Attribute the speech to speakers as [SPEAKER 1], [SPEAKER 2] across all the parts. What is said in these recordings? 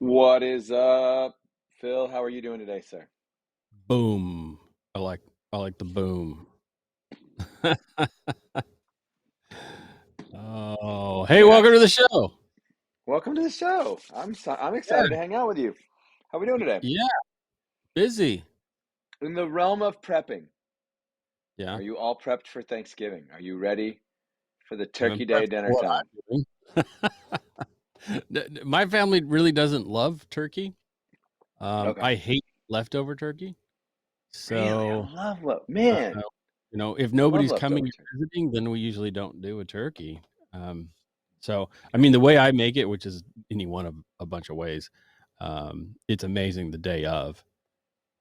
[SPEAKER 1] What is up, Phil? How are you doing today, sir?
[SPEAKER 2] Boom. I like I like the boom. Oh, hey,
[SPEAKER 1] Yeah.
[SPEAKER 2] welcome to the show.
[SPEAKER 1] Welcome to the show. I'm
[SPEAKER 2] Yeah,
[SPEAKER 1] excited to hang out with you. How are we doing today?
[SPEAKER 2] yeah, busy.
[SPEAKER 1] In the realm of prepping,
[SPEAKER 2] Yeah,
[SPEAKER 1] are you all prepped for Thanksgiving? Are you ready for the
[SPEAKER 2] I'm
[SPEAKER 1] Turkey Day
[SPEAKER 2] impressed
[SPEAKER 1] dinner
[SPEAKER 2] with what
[SPEAKER 1] time?
[SPEAKER 2] I'm doing. My family really doesn't love turkey.
[SPEAKER 1] Okay.
[SPEAKER 2] I hate leftover turkey.
[SPEAKER 1] Really? I
[SPEAKER 2] So,
[SPEAKER 1] love love.
[SPEAKER 2] uh,
[SPEAKER 1] Man,
[SPEAKER 2] if
[SPEAKER 1] I love
[SPEAKER 2] nobody's coming
[SPEAKER 1] leftover
[SPEAKER 2] and
[SPEAKER 1] turkey.
[SPEAKER 2] visiting, then we usually don't do a turkey. Um, so, I mean, the way I make it, which is any one of a bunch of ways, it's amazing the day of.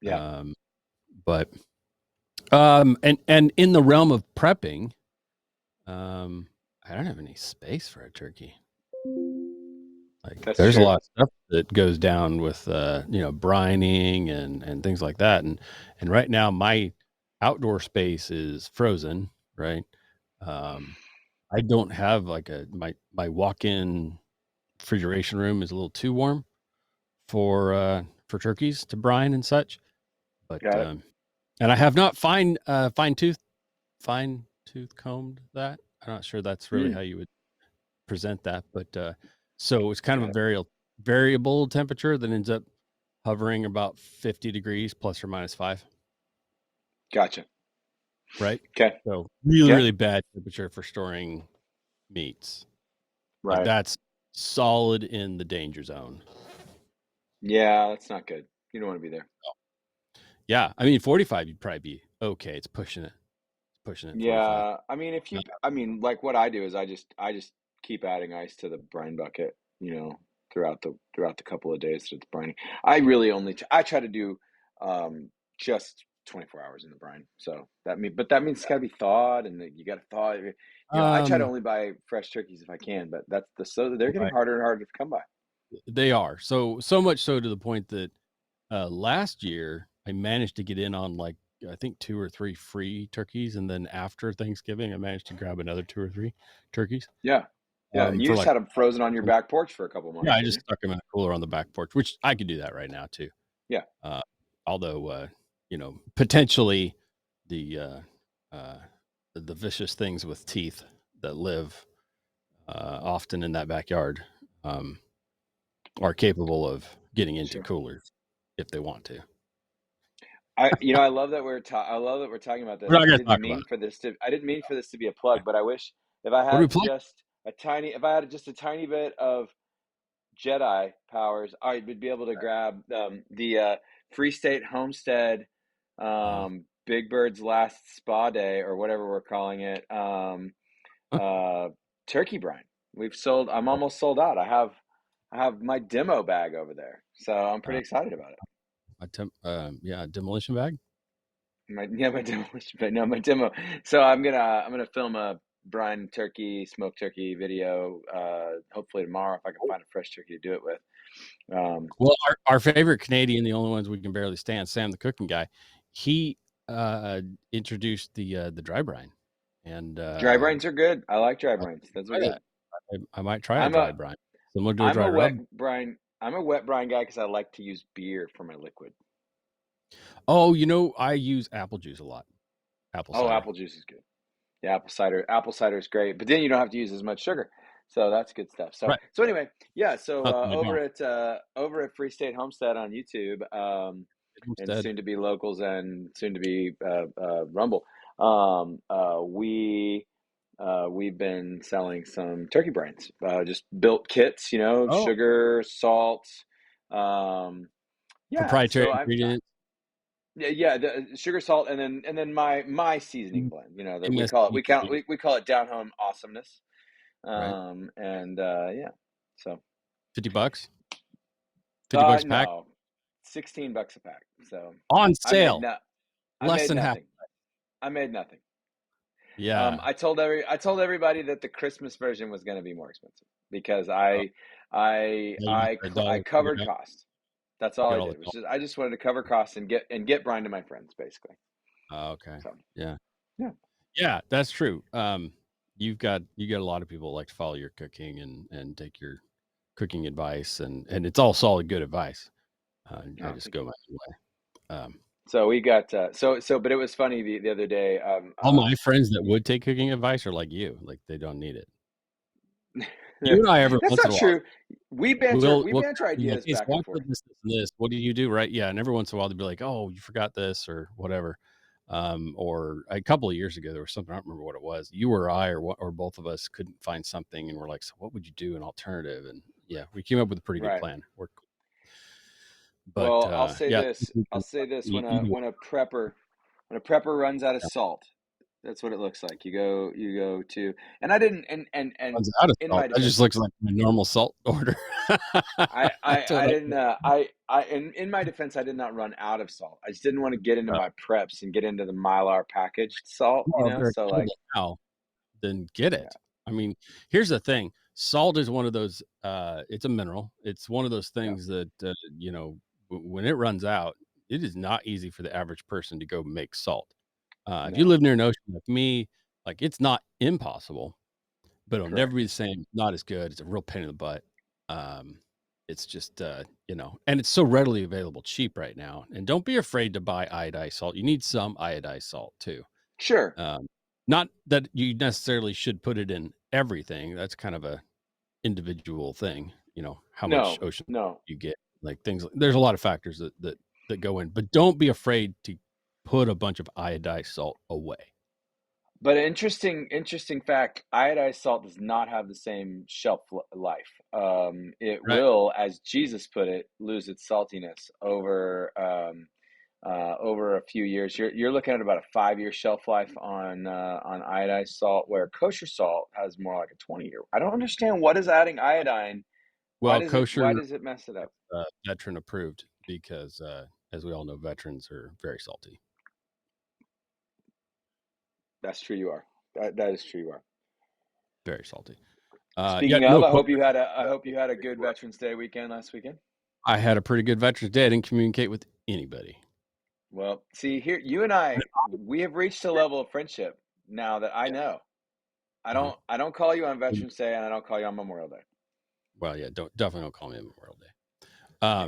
[SPEAKER 1] Yeah.
[SPEAKER 2] Um, but and in the realm of prepping, um, I don't have any space for a turkey. Like,
[SPEAKER 1] That's
[SPEAKER 2] there's a
[SPEAKER 1] true.
[SPEAKER 2] lot of stuff that goes down with, brining and things like that, and right now, my outdoor space is frozen, right? Um, I don't have, like, a my walk-in refrigeration room is a little too warm for turkeys to brine and such, but,
[SPEAKER 1] Got it.
[SPEAKER 2] and I have not fine-tooth combed that. I'm not sure that's really how
[SPEAKER 1] Mm,
[SPEAKER 2] you would present that, but, so it's kind of a
[SPEAKER 1] got it.
[SPEAKER 2] variable temperature that ends up hovering about 50 degrees plus or minus 5,
[SPEAKER 1] Gotcha.
[SPEAKER 2] right?
[SPEAKER 1] Okay.
[SPEAKER 2] So, really,
[SPEAKER 1] Yeah.
[SPEAKER 2] really bad temperature for storing meats. Like,
[SPEAKER 1] Right.
[SPEAKER 2] that's solid in the danger zone.
[SPEAKER 1] Yeah, that's not good. You don't want to be there.
[SPEAKER 2] Yeah, I mean, 45, you'd probably be okay, it's pushing it, 45.
[SPEAKER 1] Yeah, I mean, if
[SPEAKER 2] Yeah,
[SPEAKER 1] you, I mean, like what I do is I just keep adding ice to the brine bucket, throughout the couple of days that it's brining. I really only I try to do just 24 hours in the brine. So but that means it's got to be thawed, and that you got to thaw it. I try to
[SPEAKER 2] um,
[SPEAKER 1] only buy fresh turkeys if I can, but so they're getting
[SPEAKER 2] right.
[SPEAKER 1] harder and harder to come by.
[SPEAKER 2] They are. So much so to the point that, last year, I managed to get in on, like, I think 2 or 3 free turkeys, and then after Thanksgiving, I managed to grab another 2 or 3 turkeys,
[SPEAKER 1] Yeah, yeah, and you
[SPEAKER 2] for,
[SPEAKER 1] just
[SPEAKER 2] like,
[SPEAKER 1] had them frozen on your back porch for a couple
[SPEAKER 2] yeah,
[SPEAKER 1] months,
[SPEAKER 2] I
[SPEAKER 1] didn't
[SPEAKER 2] just
[SPEAKER 1] you?
[SPEAKER 2] stuck them in a cooler on the back porch, which I could do that right now too.
[SPEAKER 1] Yeah,
[SPEAKER 2] Uh, although, potentially the, uh, the vicious things with teeth that live, often in that backyard, um, are capable of getting into
[SPEAKER 1] sure.
[SPEAKER 2] coolers if they want to.
[SPEAKER 1] I love that I love that we're talking about
[SPEAKER 2] We're
[SPEAKER 1] this.
[SPEAKER 2] not gonna talk about it.
[SPEAKER 1] I didn't mean for this to be a plug,
[SPEAKER 2] Yeah.
[SPEAKER 1] but I wish if I
[SPEAKER 2] What do we
[SPEAKER 1] had
[SPEAKER 2] play?
[SPEAKER 1] if I had just a tiny bit of Jedi powers, I would be able to grab the Free State Homestead
[SPEAKER 2] Uh,
[SPEAKER 1] Big Bird's Last Spa Day, or whatever we're calling it, uh, turkey brine. I'm almost sold out. I have my demo bag over there, so I'm pretty
[SPEAKER 2] uh,
[SPEAKER 1] excited about it.
[SPEAKER 2] yeah, demolition bag.
[SPEAKER 1] My demolition, but no, my demo. So I'm gonna film a brine turkey, smoked turkey video. Hopefully tomorrow, if I can find a fresh turkey to do it with.
[SPEAKER 2] Well, our favorite Canadian, the only ones we can barely stand, Sam the cooking guy, he, introduced the dry brine, and,
[SPEAKER 1] Dry brines are good. I like dry
[SPEAKER 2] I
[SPEAKER 1] brines. Those are
[SPEAKER 2] try
[SPEAKER 1] good.
[SPEAKER 2] that. I might try a
[SPEAKER 1] I'm
[SPEAKER 2] dry
[SPEAKER 1] a
[SPEAKER 2] brine, similar to a
[SPEAKER 1] I'm
[SPEAKER 2] dry
[SPEAKER 1] a
[SPEAKER 2] rub.
[SPEAKER 1] wet brine guy because I like to use beer for my liquid.
[SPEAKER 2] Oh, I use apple juice a lot, apple
[SPEAKER 1] Oh,
[SPEAKER 2] cider.
[SPEAKER 1] apple juice is good. Yeah, apple cider is great, but then you don't have to use as much sugar, so that's good stuff. So
[SPEAKER 2] Right.
[SPEAKER 1] so anyway, yeah. So
[SPEAKER 2] Nothing you don't.
[SPEAKER 1] over at Free State Homestead on YouTube, and
[SPEAKER 2] Instead.
[SPEAKER 1] soon to be Locals and soon to be Rumble, we've been selling some turkey brains, just built kits,
[SPEAKER 2] Oh,
[SPEAKER 1] sugar, salt, um, yeah.
[SPEAKER 2] proprietary
[SPEAKER 1] So
[SPEAKER 2] ingredient,
[SPEAKER 1] yeah, yeah, the sugar, salt, and then my seasoning blend. That
[SPEAKER 2] MSG,
[SPEAKER 1] we call it down home awesomeness.
[SPEAKER 2] right?
[SPEAKER 1] And yeah. So
[SPEAKER 2] 50 bucks? 50 bucks a pack?
[SPEAKER 1] no, $16 a pack. So
[SPEAKER 2] On
[SPEAKER 1] I made
[SPEAKER 2] sale,
[SPEAKER 1] no, I
[SPEAKER 2] less
[SPEAKER 1] made
[SPEAKER 2] than half.
[SPEAKER 1] nothing. I made nothing.
[SPEAKER 2] Yeah.
[SPEAKER 1] I told everybody that the Christmas version was going to be more expensive because
[SPEAKER 2] Oh, now you got the
[SPEAKER 1] I
[SPEAKER 2] dollars figured
[SPEAKER 1] covered
[SPEAKER 2] out.
[SPEAKER 1] costs. That's all
[SPEAKER 2] You
[SPEAKER 1] I
[SPEAKER 2] got all the
[SPEAKER 1] did. Was
[SPEAKER 2] dollars.
[SPEAKER 1] just I just wanted to cover costs and get brine to my friends, basically.
[SPEAKER 2] Oh, okay.
[SPEAKER 1] So
[SPEAKER 2] Yeah.
[SPEAKER 1] yeah.
[SPEAKER 2] Yeah, that's true. You got a lot of people that like to follow your cooking and take your cooking advice, and it's all solid, good advice. I
[SPEAKER 1] Oh,
[SPEAKER 2] just
[SPEAKER 1] thank
[SPEAKER 2] go
[SPEAKER 1] you.
[SPEAKER 2] my own way.
[SPEAKER 1] So we got but it was funny the other day.
[SPEAKER 2] All my friends that would take cooking advice are like you, like they don't need it. You and I every
[SPEAKER 1] That's
[SPEAKER 2] once in
[SPEAKER 1] not
[SPEAKER 2] a while
[SPEAKER 1] true. We banter. We
[SPEAKER 2] we'll
[SPEAKER 1] banter
[SPEAKER 2] be like,
[SPEAKER 1] ideas
[SPEAKER 2] "Hey, so
[SPEAKER 1] back and
[SPEAKER 2] I
[SPEAKER 1] forth.
[SPEAKER 2] put this, and this. What did you do?" Right? Yeah, and every once in a while they'd be like, "Oh, you forgot this," or whatever. Or a couple of years ago, there was something I don't remember what it was. You or I, or both of us, couldn't find something, and we're like, "So, what would you do an alternative?" And yeah, we came up with a pretty good
[SPEAKER 1] Right.
[SPEAKER 2] plan. But
[SPEAKER 1] Well, I'll say
[SPEAKER 2] yeah,
[SPEAKER 1] this. I'll say this. When
[SPEAKER 2] you do
[SPEAKER 1] a prepper runs out of
[SPEAKER 2] it.
[SPEAKER 1] salt, that's what it looks like. You go to, and I didn't, and
[SPEAKER 2] Runs out of
[SPEAKER 1] in
[SPEAKER 2] salt.
[SPEAKER 1] my
[SPEAKER 2] That just
[SPEAKER 1] defense,
[SPEAKER 2] looks like my normal salt order. That's what
[SPEAKER 1] I didn't, I, in my defense, I did not run out of salt. I just didn't want to get into my preps and get into the Mylar packaged salt,
[SPEAKER 2] Well, if they're
[SPEAKER 1] So like,
[SPEAKER 2] available now, then get
[SPEAKER 1] yeah,
[SPEAKER 2] it. I mean, here's the thing. Salt is one of those, it's a mineral. It's one of those
[SPEAKER 1] yeah,
[SPEAKER 2] things that, when it runs out, it is not easy for the average person to go make salt. If you
[SPEAKER 1] no,
[SPEAKER 2] live near an ocean like me, like it's not impossible, but it'll never be
[SPEAKER 1] correct.
[SPEAKER 2] the same. Not as good. It's a real pain in the butt. Um, it's just, and it's so readily available cheap right now. And don't be afraid to buy iodized salt. You need some iodized salt too.
[SPEAKER 1] Sure.
[SPEAKER 2] Um, Not that you necessarily should put it in everything. That's kind of a individual thing. How much
[SPEAKER 1] No,
[SPEAKER 2] ocean
[SPEAKER 1] no.
[SPEAKER 2] you get, like things. There's a lot of factors that go in, but don't be afraid to put a bunch of iodized salt away.
[SPEAKER 1] But interesting fact, iodized salt does not have the same shelf life. It
[SPEAKER 2] Right.
[SPEAKER 1] will, as Jesus put it, lose its saltiness over a few years. You're looking at about a 5-year shelf life on iodized salt, where kosher salt has more like a 20-year. I don't understand what is adding iodine.
[SPEAKER 2] Well,
[SPEAKER 1] Why
[SPEAKER 2] kosher,
[SPEAKER 1] does it mess it up?
[SPEAKER 2] veteran approved because, as we all know, veterans are very salty,
[SPEAKER 1] That's true. You are. That is true. You are.
[SPEAKER 2] very salty. Yeah,
[SPEAKER 1] Speaking of,
[SPEAKER 2] no kosher.
[SPEAKER 1] I hope you had a good Veterans Day weekend last weekend.
[SPEAKER 2] I had a pretty good Veterans Day. I didn't communicate with anybody.
[SPEAKER 1] Well, see here, you and we have reached a level of friendship now that I know.
[SPEAKER 2] Uh-huh.
[SPEAKER 1] I don't call you on Veterans Day, and I don't call you on Memorial Day.
[SPEAKER 2] Well, yeah, definitely don't call me on Memorial Day.
[SPEAKER 1] Yeah.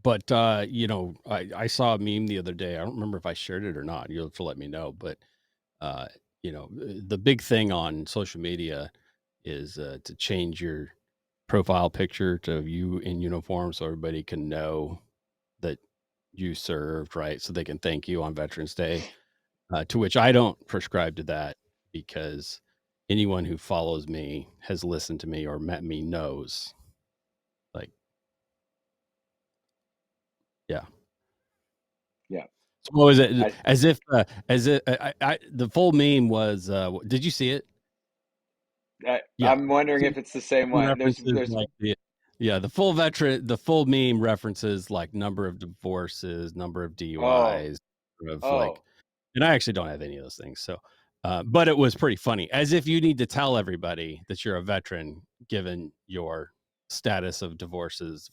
[SPEAKER 2] But I saw a meme the other day. I don't remember if I shared it or not. You'll have to let me know. But the big thing on social media is to change your profile picture to you in uniform so everybody can know that you served, right? So they can thank you on Veterans Day. To which I don't prescribe to that, because anyone who follows me, has listened to me, or met me knows. Like, yeah.
[SPEAKER 1] Yeah.
[SPEAKER 2] So what was it?
[SPEAKER 1] I,
[SPEAKER 2] As if, the full meme was, did you see it? Yeah.
[SPEAKER 1] I'm wondering
[SPEAKER 2] So
[SPEAKER 1] if it's the same one.
[SPEAKER 2] references
[SPEAKER 1] There's
[SPEAKER 2] like the full meme references like number of divorces, number of
[SPEAKER 1] oh,
[SPEAKER 2] DUIs, of like,
[SPEAKER 1] oh,
[SPEAKER 2] and I actually don't have any of those things. So, but it was pretty funny, as if you need to tell everybody that you're a veteran, given your status of divorces,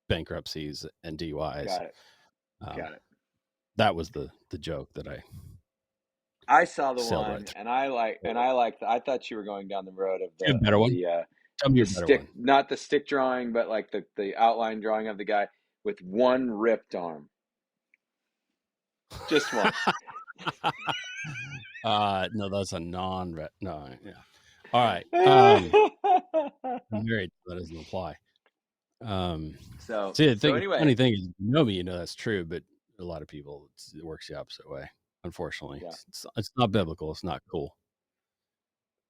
[SPEAKER 2] bankruptcies, and DUIs.
[SPEAKER 1] got it.
[SPEAKER 2] Um,
[SPEAKER 1] Got it.
[SPEAKER 2] that was the joke that I
[SPEAKER 1] I saw the
[SPEAKER 2] sailed right
[SPEAKER 1] one,
[SPEAKER 2] through.
[SPEAKER 1] and I thought you were going down the road of
[SPEAKER 2] You have a better one. Tell me
[SPEAKER 1] the
[SPEAKER 2] your better
[SPEAKER 1] stick,
[SPEAKER 2] one.
[SPEAKER 1] not the stick drawing, but like the outline drawing of the guy with one ripped arm. Just one.
[SPEAKER 2] No, that's a non-vet. No, yeah. All right. I'm married, so that doesn't apply.
[SPEAKER 1] So
[SPEAKER 2] See, the
[SPEAKER 1] anyway,
[SPEAKER 2] funny thing is, you know me, you know that's true, but a lot of people, it works the opposite way. Unfortunately,
[SPEAKER 1] yeah.
[SPEAKER 2] it's not biblical. It's not cool.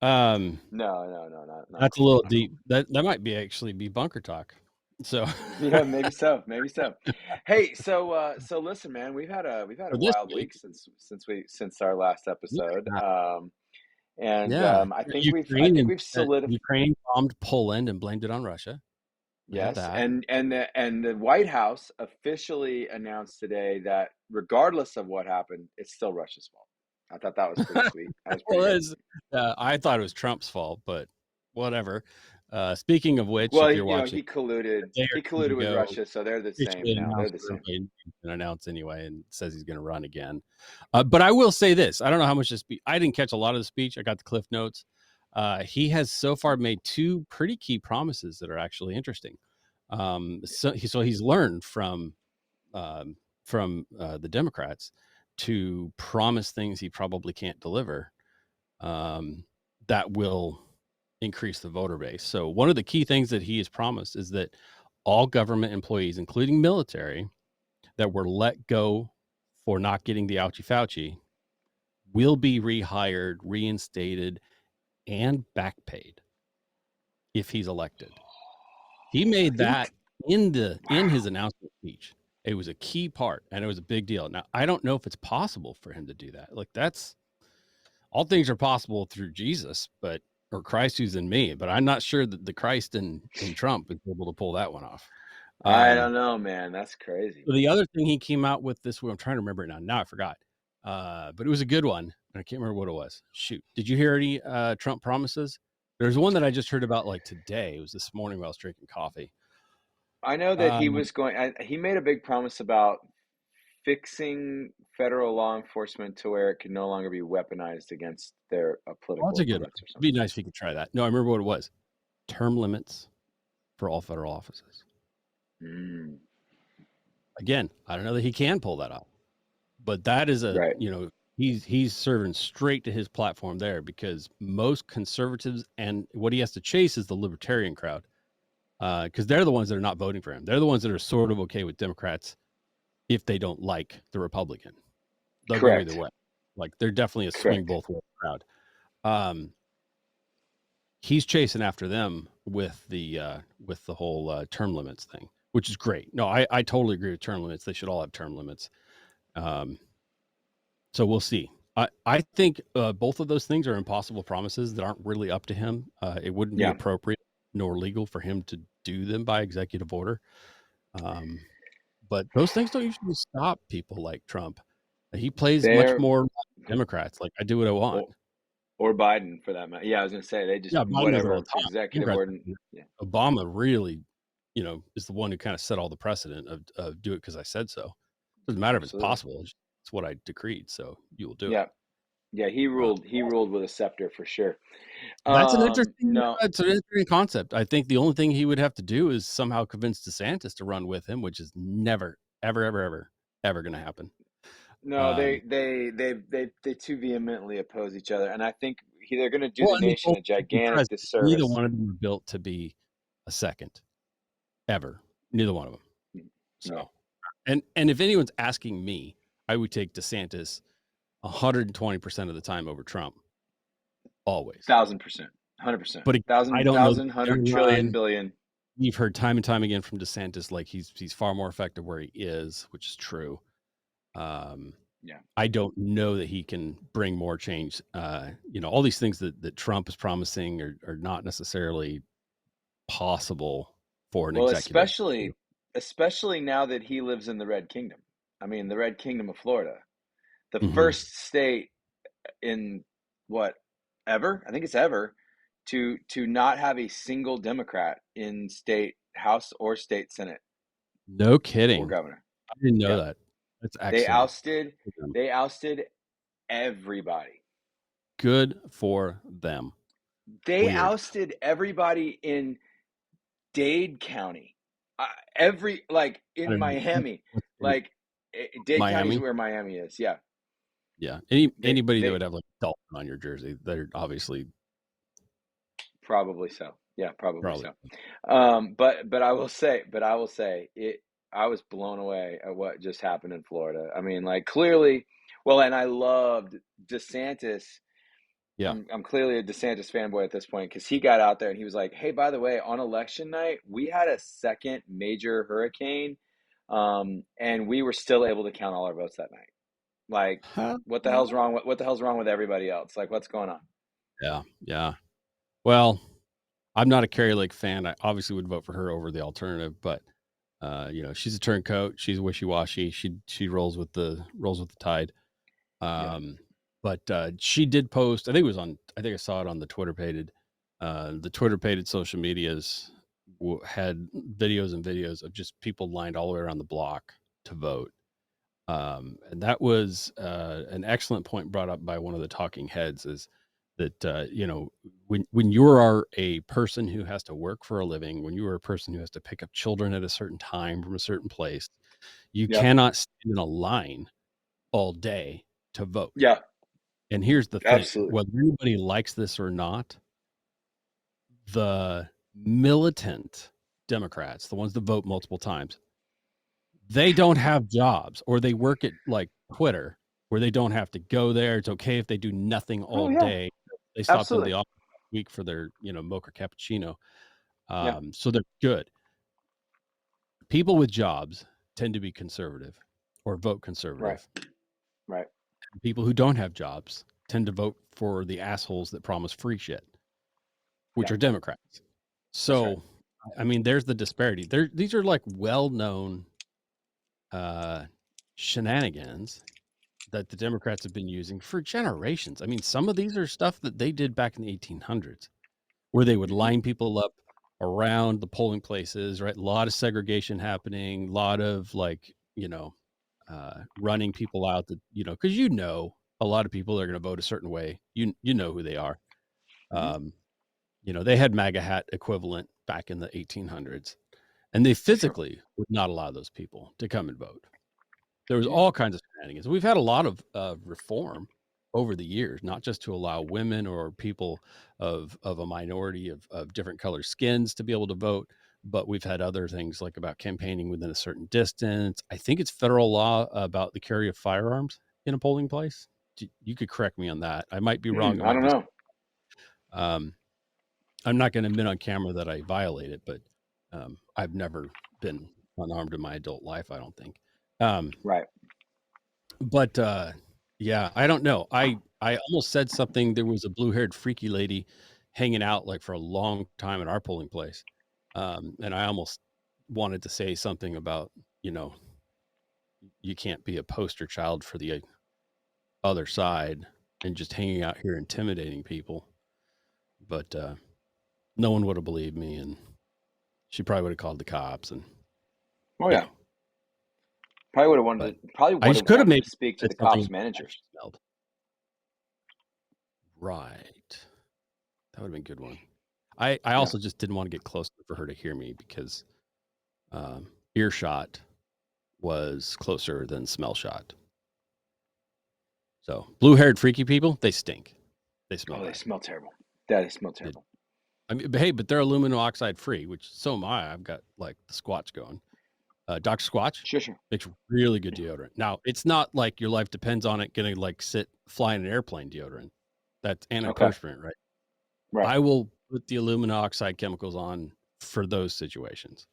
[SPEAKER 1] No, not
[SPEAKER 2] That's a
[SPEAKER 1] cool,
[SPEAKER 2] little
[SPEAKER 1] not cool.
[SPEAKER 2] deep. That might be bunker talk. So
[SPEAKER 1] Yeah, maybe so, maybe so. Hey, so listen, man, we've had a
[SPEAKER 2] for this
[SPEAKER 1] wild
[SPEAKER 2] week,
[SPEAKER 1] week since our last episode.
[SPEAKER 2] yeah,
[SPEAKER 1] And
[SPEAKER 2] yeah,
[SPEAKER 1] I think
[SPEAKER 2] Ukraine
[SPEAKER 1] we've solidified.
[SPEAKER 2] Ukraine bombed Poland and blamed it on Russia. We had
[SPEAKER 1] Yes,
[SPEAKER 2] that.
[SPEAKER 1] and the White House officially announced today that regardless of what happened, it's still Russia's fault. I thought that was pretty sweet. That was pretty
[SPEAKER 2] Well,
[SPEAKER 1] good.
[SPEAKER 2] I thought it was Trump's fault, but whatever. Speaking of which,
[SPEAKER 1] Well,
[SPEAKER 2] if you're watching
[SPEAKER 1] he colluded.
[SPEAKER 2] a day or
[SPEAKER 1] He
[SPEAKER 2] two
[SPEAKER 1] colluded with
[SPEAKER 2] ago,
[SPEAKER 1] Russia, so they're the same
[SPEAKER 2] officially
[SPEAKER 1] now. They're
[SPEAKER 2] announced
[SPEAKER 1] the same.
[SPEAKER 2] early, he's going to announce anyway, and says he's going to run again. But I will say this: I don't know how much the speech. I didn't catch a lot of the speech. I got the cliff notes. He has so far made two pretty key promises that are actually interesting. So he's learned um, from the Democrats to promise things he probably can't deliver, um, that will increase the voter base. So one of the key things that he has promised is that all government employees, including military, that were let go for not getting the ouchie Fauci, will be rehired, reinstated, and back paid if he's elected. He made that in his announcement speech. It was a key part, and it was a big deal. Now, I don't know if it's possible for him to do that. Like, that's all things are possible through Jesus, or Christ who's in me, but I'm not sure that the Christ in Trump is able to pull that one off.
[SPEAKER 1] I don't know, man. That's crazy.
[SPEAKER 2] The other thing he came out with this week, I'm trying to remember it now. Now I forgot. But it was a good one. I can't remember what it was. Shoot. Did you hear any Trump promises? There's one that I just heard about like today. It was this morning while I was drinking coffee.
[SPEAKER 1] I know that he was going. He made a big promise about fixing federal law enforcement to where it could no longer be weaponized against their political
[SPEAKER 2] that's a good one.
[SPEAKER 1] opponents or
[SPEAKER 2] It'd be
[SPEAKER 1] something.
[SPEAKER 2] nice if he could try that. No, I remember what it was. Term limits for all federal offices.
[SPEAKER 1] Mm,
[SPEAKER 2] Again, I don't know that he can pull that off, but that is
[SPEAKER 1] right.
[SPEAKER 2] he's serving straight to his platform there, because most conservatives, and what he has to chase is the libertarian crowd, because they're the ones that are not voting for him. They're the ones that are sort of okay with Democrats if they don't like the Republican. They'll go
[SPEAKER 1] Correct.
[SPEAKER 2] either way. Like, they're definitely a swing
[SPEAKER 1] Correct.
[SPEAKER 2] both way crowd. He's chasing after them with the whole term limits thing, which is great. No, I totally agree with term limits. They should all have term limits. So we'll see. I think both of those things are impossible promises that aren't really up to him. It wouldn't be
[SPEAKER 1] Yeah.
[SPEAKER 2] appropriate nor legal for him to do them by executive order. But those things don't usually stop people like Trump. He plays much
[SPEAKER 1] They're
[SPEAKER 2] more like Democrats. Like, I do what I want.
[SPEAKER 1] or Biden for that matter. Yeah, I was gonna say they just
[SPEAKER 2] Yeah, Biden does it all
[SPEAKER 1] whatever
[SPEAKER 2] the time.
[SPEAKER 1] executive
[SPEAKER 2] Democrats
[SPEAKER 1] order.
[SPEAKER 2] do.
[SPEAKER 1] Yeah.
[SPEAKER 2] Obama really, is the one who kind of set all the precedent of do it because I said so. Doesn't matter if it's
[SPEAKER 1] Absolutely.
[SPEAKER 2] possible. It's what I decreed, so you will do
[SPEAKER 1] Yeah.
[SPEAKER 2] it.
[SPEAKER 1] Yeah, he ruled with a scepter for sure.
[SPEAKER 2] That's an interesting.
[SPEAKER 1] No,
[SPEAKER 2] It's an interesting concept. I think the only thing he would have to do is somehow convince DeSantis to run with him, which is never, ever, ever, ever, ever going to happen.
[SPEAKER 1] no, they too vehemently oppose each other, and I think they're going to do
[SPEAKER 2] Well,
[SPEAKER 1] the
[SPEAKER 2] and they
[SPEAKER 1] nation
[SPEAKER 2] both
[SPEAKER 1] a
[SPEAKER 2] want to be
[SPEAKER 1] gigantic
[SPEAKER 2] president. Neither
[SPEAKER 1] disservice.
[SPEAKER 2] one of them are built to be a second, ever. Neither one of them. So,
[SPEAKER 1] No,
[SPEAKER 2] and if anyone's asking me, I would take DeSantis 120% of the time over Trump, always.
[SPEAKER 1] 1,000%, 100%,
[SPEAKER 2] But I don't know.
[SPEAKER 1] 100 trillion billion.
[SPEAKER 2] We've heard time and time again from DeSantis, like he's far more effective where he is, which is true.
[SPEAKER 1] Yeah,
[SPEAKER 2] I don't know that he can bring more change. All these things that Trump is promising are not necessarily possible for an
[SPEAKER 1] well,
[SPEAKER 2] executive.
[SPEAKER 1] especially now that he lives in the Red Kingdom. I mean, the Red Kingdom of Florida, the
[SPEAKER 2] Mhm.
[SPEAKER 1] first state in what ever, I think it's ever, to not have a single Democrat in state house or state senate
[SPEAKER 2] No
[SPEAKER 1] or
[SPEAKER 2] kidding.
[SPEAKER 1] governor.
[SPEAKER 2] I didn't know
[SPEAKER 1] Yep.
[SPEAKER 2] that. That's
[SPEAKER 1] They
[SPEAKER 2] excellent.
[SPEAKER 1] ousted they ousted everybody.
[SPEAKER 2] Good for them.
[SPEAKER 1] They
[SPEAKER 2] Weird.
[SPEAKER 1] ousted everybody in Dade County. Like
[SPEAKER 2] I
[SPEAKER 1] in
[SPEAKER 2] don't know.
[SPEAKER 1] Miami.
[SPEAKER 2] What's in
[SPEAKER 1] Like Dade County is
[SPEAKER 2] Miami?
[SPEAKER 1] where Miami is. Yeah.
[SPEAKER 2] Yeah.
[SPEAKER 1] They
[SPEAKER 2] Anybody that
[SPEAKER 1] they
[SPEAKER 2] would have like dolphin on your jersey, they're obviously
[SPEAKER 1] probably so. Yeah, probably
[SPEAKER 2] probably.
[SPEAKER 1] so. But I will say, it. I was blown away at what just happened in Florida. I mean, like clearly, well, and I loved DeSantis.
[SPEAKER 2] Yeah.
[SPEAKER 1] I'm clearly a DeSantis fanboy at this point because he got out there and he was like, "Hey, by the way, on election night, we had a second major hurricane, and we were still able to count all our votes that night. Like,
[SPEAKER 2] Huh?
[SPEAKER 1] what the hell's wrong? What the hell's wrong with everybody else? Like, what's going on?"
[SPEAKER 2] Yeah. Yeah. Well, I'm not a Carrie Lake fan. I obviously would vote for her over the alternative, but she's a turncoat. She's wishy washy. She rolls with the tide.
[SPEAKER 1] Yeah.
[SPEAKER 2] But she did post. I think I saw it on the Twitter page. The Twitter page social medias had videos and videos of just people lined all the way around the block to vote. And that was an excellent point brought up by one of the talking heads, is that when you are a person who has to work for a living, when you are a person who has to pick up children at a certain time from a certain place, you
[SPEAKER 1] Yep.
[SPEAKER 2] cannot stand in a line all day to vote.
[SPEAKER 1] Yeah.
[SPEAKER 2] And here's the thing,
[SPEAKER 1] Absolutely.
[SPEAKER 2] whether anybody likes this or not, the militant Democrats, the ones that vote multiple times, they don't have jobs, or they work at like Twitter where they don't have to go there. It's okay if they do nothing
[SPEAKER 1] Oh
[SPEAKER 2] all
[SPEAKER 1] yeah.
[SPEAKER 2] day. They stopped in the
[SPEAKER 1] Absolutely.
[SPEAKER 2] office last week for their, mocha cappuccino.
[SPEAKER 1] Yeah.
[SPEAKER 2] So they're good. People with jobs tend to be conservative or vote
[SPEAKER 1] Right.
[SPEAKER 2] conservative.
[SPEAKER 1] Right.
[SPEAKER 2] People who don't have jobs tend to vote for the assholes that promise free shit, which
[SPEAKER 1] Yeah.
[SPEAKER 2] are Democrats.
[SPEAKER 1] That's right.
[SPEAKER 2] So, I mean, there's the disparity. These are like well-known shenanigans that the Democrats have been using for generations. I mean, some of these are stuff that they did back in the 1800s, where they would
[SPEAKER 1] Hmm.
[SPEAKER 2] line people up around the polling places, right? A lot of segregation happening, a lot of like, running people out that, because a lot of people are going to vote a certain way. You know who they are.
[SPEAKER 1] Hmm.
[SPEAKER 2] Um, they had MAGA hat equivalent back in the 1800s, and they
[SPEAKER 1] Sure.
[SPEAKER 2] physically would not allow those people to come and vote. There was
[SPEAKER 1] Yeah.
[SPEAKER 2] all kinds of shenanigans. We've had a lot of reform over the years, not just to allow women or people of a minority of different color skins to be able to vote, but we've had other things like about campaigning within a certain distance. I think it's federal law about the carry of firearms in a polling place. You could correct me on that. I might be wrong. It
[SPEAKER 1] I
[SPEAKER 2] might
[SPEAKER 1] don't
[SPEAKER 2] be.
[SPEAKER 1] know.
[SPEAKER 2] Um, I'm not going to admit on camera that I violate it, but I've never been unarmed in my adult life. I don't think. Um,
[SPEAKER 1] Right.
[SPEAKER 2] But, yeah, I don't know. I almost said something. There was a blue-haired freaky lady hanging out, like, for a long time at our polling place, and I almost wanted to say something about, you know, you can't be a poster child for the other side and just hanging out here intimidating people, but, no one would have believed me, and she probably would have called the cops and,
[SPEAKER 1] Oh
[SPEAKER 2] you
[SPEAKER 1] yeah.
[SPEAKER 2] know, but
[SPEAKER 1] Probably
[SPEAKER 2] I
[SPEAKER 1] would
[SPEAKER 2] just
[SPEAKER 1] have
[SPEAKER 2] could have
[SPEAKER 1] wanted
[SPEAKER 2] maybe
[SPEAKER 1] to speak to
[SPEAKER 2] said
[SPEAKER 1] the
[SPEAKER 2] something
[SPEAKER 1] cops
[SPEAKER 2] I
[SPEAKER 1] managers.
[SPEAKER 2] smelled. Right. That would have been a good one. I
[SPEAKER 1] Yeah.
[SPEAKER 2] also just didn't want to get close for her to hear me because earshot was closer than smell shot. So blue haired freaky people, they stink. They smell
[SPEAKER 1] Oh, they
[SPEAKER 2] bad.
[SPEAKER 1] smell terrible. Yeah, they smell
[SPEAKER 2] They,
[SPEAKER 1] terrible.
[SPEAKER 2] I mean, but hey, but they're aluminum oxide free, which so am I. I've got like the Squatch going. Dr. Squatch
[SPEAKER 1] Sure, sure.
[SPEAKER 2] makes really good deodorant. Now, it's not like your life depends on it getting like fly in an airplane deodorant. That's
[SPEAKER 1] Okay.
[SPEAKER 2] antiperspirant, right?
[SPEAKER 1] Right.
[SPEAKER 2] I will put the aluminum oxide chemicals on for those situations,